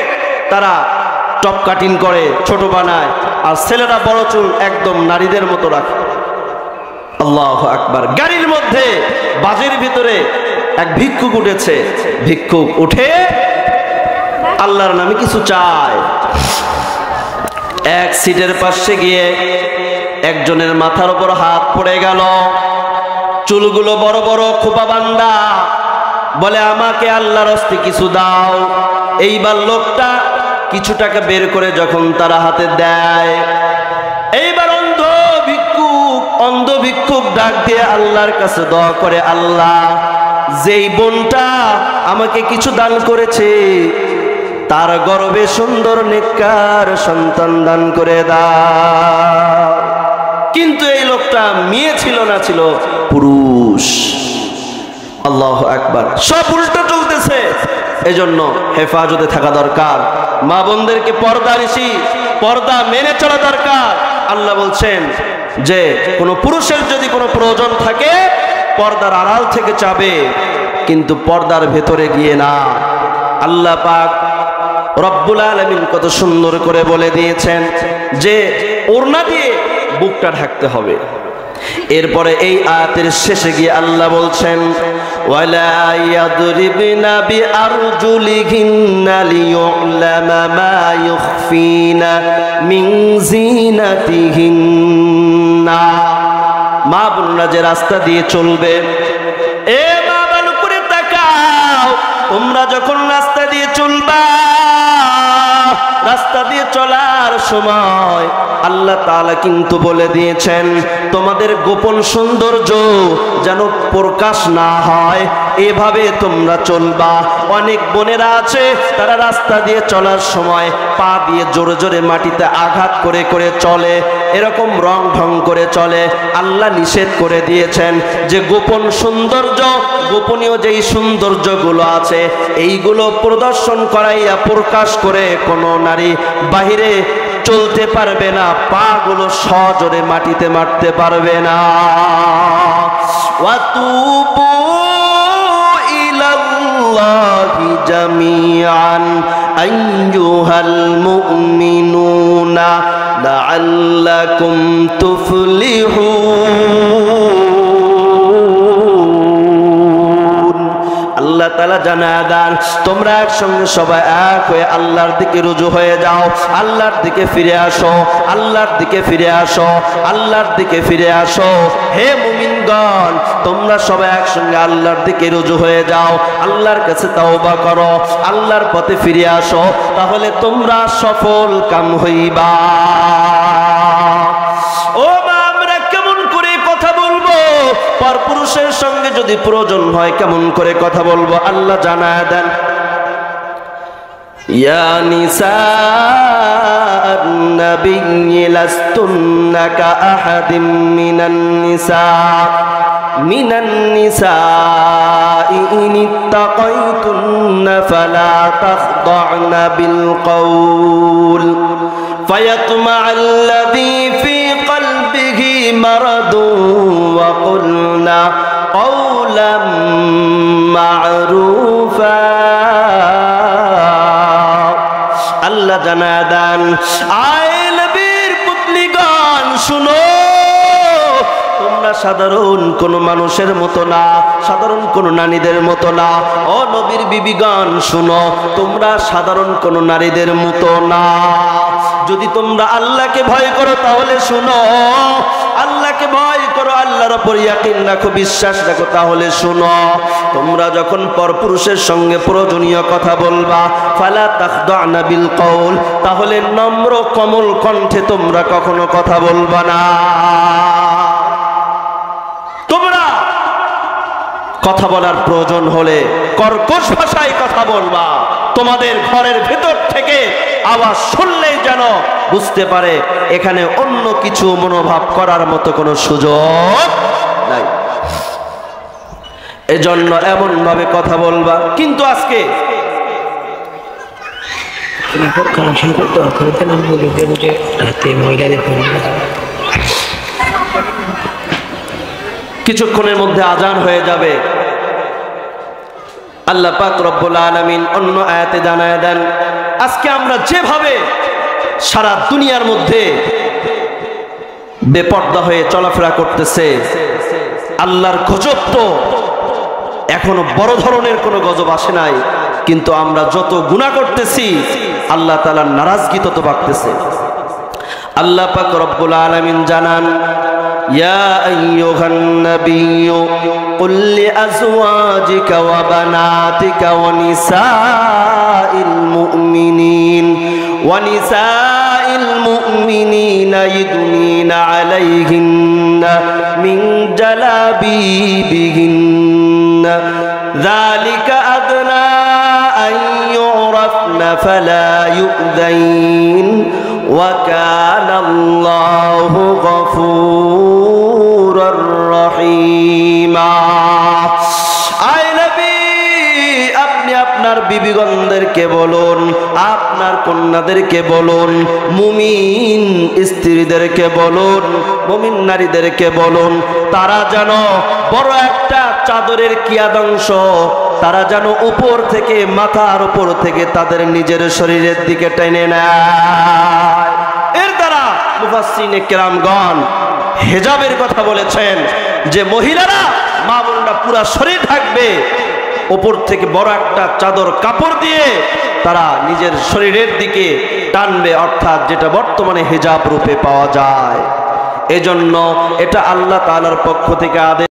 তারা টপ কাটিং করে, ছোট বানায়, আর ছেলেরা বড় চুল একদম নারীদের মতো রাখে। আল্লাহু আকবার। গাড়ির মধ্যে বাজের ভিতরে এক ভিক্ষুক উঠেছে, ভিক্ষুক উঠে আল্লাহর নামে কিছু চায়। এক সিটের পাশে গিয়ে একজনের মাথার উপর হাত পড়ে গেল, চুলগুলো বড় বড় খোপা বান্দা, বলে আমাকে আল্লাহর হস্তে কিছু দাও। এইবার লোকটা কিছু টাকা বের করে যখন তারা হাতে দেয়, এইবার অন্ধ ভিক্ষুক ডাক দিয়ে আল্লাহর কাছে দোয়া করে, আল্লাহ যেই বোনটা আমাকে কিছু দান করেছে তার গর্ভে সুন্দর নেককার সন্তান দান করে দাও। কিন্তু এই লোকটা মেয়ে ছিল না, ছিল পুরুষ। আল্লাহু আকবার। সব উল্টো চলতেছে, এজন্য হেফাজতে থাকা দরকার। মা বোনদেরকে পর্দা মেনে চলা দরকার। আল্লাহ বলছেন যে কোনো পুরুষের যদি কোনো প্রয়োজন থাকে পর্দার আড়াল থেকে চাবে, কিন্তু পর্দার ভেতরে গিয়ে না। আল্লাহ পাক রব্বুল আলামিন কত সুন্দর করে বলে দিয়েছেন যে ওড়না দিয়ে বুকটা ঢাকতে হবে। এরপরে এই আয়াতের শেষে গিয়ে আল্লাহ বলছেন, ওয়ালা ইয়াদরিবনা বিআরজুলিহিন্না লিয়ু'লামা মা ইউখফিনা মিন যিনাতিহিন্না। মা বোনরা যে রাস্তা দিয়ে চলবে, এ মা ভালো করে তাকাও, তোমরা যখন রাস্তা দিয়ে চলবা, রাস্তা দিয়ে চলার সময় আল্লাহ তাআলা কিন্তু বলে দিয়েছেন তোমাদের গোপন সৌন্দর্য যেন প্রকাশ না হয়, এভাবে তোমরা চলবা। অনেক বোনেরা আছে তারা রাস্তা দিয়ে চলার সময় পা দিয়ে জোরে জোরে মাটিতে আঘাত করে করে চলে, এরকম রং ঢং করে চলে। আল্লাহ নিষেধ করে দিয়েছেন যে গোপন সৌন্দর্য, গোপনীয় যেই সৌন্দর্যগুলো আছে এইগুলো প্রদর্শন করাইয়া প্রকাশ করে কোনো নারী বাহিরে চলতে পারবে না, পা গুলো সজোরে মাটিতে মারতে পারবে না। ওয়াতুবু ইলাল্লাহি জামিআন আইয়ুহাল মুমিনুনা লাআল্লাকুম তুফলিহুন। আল্লাহ তাআলা জানায় দেন তোমরা একসঙ্গে সবাই এক হয়ে আল্লাহর দিকে রুজু হয়ে যাও, আল্লাহর দিকে ফিরে আসো, আল্লাহর দিকে ফিরে আসো, আল্লাহর দিকে ফিরে আসো। হে মুমিনগণ, তোমরা সবাই একসঙ্গে আল্লাহর দিকে রুজু হয়ে যাও, আল্লাহর কাছে তাওবা করো, আল্লাহর পথে ফিরে আসো, তাহলে তোমরা সফল কাম হইবা। ও মা, আমরা কেমন করে কথা বলবো? পরপুরুষের সঙ্গে যদি প্রয়োজন হয় কেমন করে কথা বলবো আল্লাহ জানায় দেন। ইয়া নিসাআন নাবিয়্যি লাস্তুন্না কাআহাদিম মিনান নিসাই ইন ইত্তাকাইতুন্না ফালা তাখদা'না বিল কওল ফায়াতমা'আল্লাযী ফী কলবিহি মারাদুন ওয়া কুলনা কওলাম মা'রুফা। আল্লাহ জানায় দেন, আয় নবীর পুতলিগণ শুনো, তোমরা সাধারণ কোন মানুষের মতো না, সাধারণ কোন নারীদের মতো না। ও নবীর বিবিগণ শুনো, তোমরা সাধারণ কোন নারীদের মতো না। যদি তোমরা আল্লাহকে ভয় করো তাহলে শুনো, আল্লাহকে ভয় করো, আল্লাহর উপর ইয়াকিন রাখো, বিশ্বাস রাখো, তাহলে শুনো। তোমরা যখন পরপুরুষের সঙ্গে প্রয়োজনীয় কথা বলবা, ফালা তাখদা'না বিল কওল, তাহলে নম্র কোমল কণ্ঠে তোমরা কখনো কথা বলবা না। তোমরা কথা বলার প্রয়োজন হলে কর্কশ ভাষায় কথা বলবা। তোমাদের ঘরের ভেতর থেকে আওয়াজ শুনলেই যেন বুঝতে পারে এখানে অন্য কিছু মনোভাব করার মতো কোনো সুযোগ নাই। এজন্য এমন ভাবে কথা বলবা। কিন্তু আজকে কিছুক্ষণের মধ্যে আজান হয়ে যাবে। আল্লাহ পাক রব্বুল আলামিন অন্য আয়াতে জানায় দেন, আজকে আমরা যেভাবে সারা দুনিয়ার মধ্যে বেপর্দা হয়ে চলাফেরা করতেছে, আল্লাহর গজব তো এখনো বড় ধরনের কোনো গজব আসে নাই, কিন্তু আমরা যত গুনাহ করতেছি আল্লাহ তাআলার নারাজগি তত বাড়তেছে। আল্লাহ পাক রব্বুল আলামিন জানান, ইয়া আইয়ুহান নাবিয়্যু কুল লিআজওয়াজিকা ওয়া বানাতিকা ওয়া নিসাইল মুমিনিনা ইদনিনা আলাইহিন্না মিন জালাবিবিহিন্না যালিকা আদনা আন ইউরাফনা ফালা ইউযাইন ওয়া কানা আল্লাহু গফুরুর রহিমা। আয় নবী, আপনি আপনার বিবিগণদেরকে বলুন, আপনার কন্যাদেরকে বলুন, মুমিন স্ত্রীদেরকে বলুন, মুমিন নারীদেরকে বলুন, তারা যেন বড় একটা চাদরের কিয়াদংশ তারা যেন উপর থেকে, মাথার উপর থেকে তাদের নিজের শরীরের দিকে টেনে নেয়। এর দ্বারা মুফাসসিরিনে কেরামগণ হেজাবের কথা বলেছেন যে মহিলারা, মা বোনরা পুরা শরীর ঢাকবে, উপর থেকে বড় একটা চাদর কাপড় দিয়ে তারা নিজের শরীরের দিকে টানবে, অর্থাৎ যেটা বর্তমানে হেজাব রূপে পাওয়া যায়। এজন্য এটা আল্লাহ তাআলার পক্ষ থেকে আদেশ।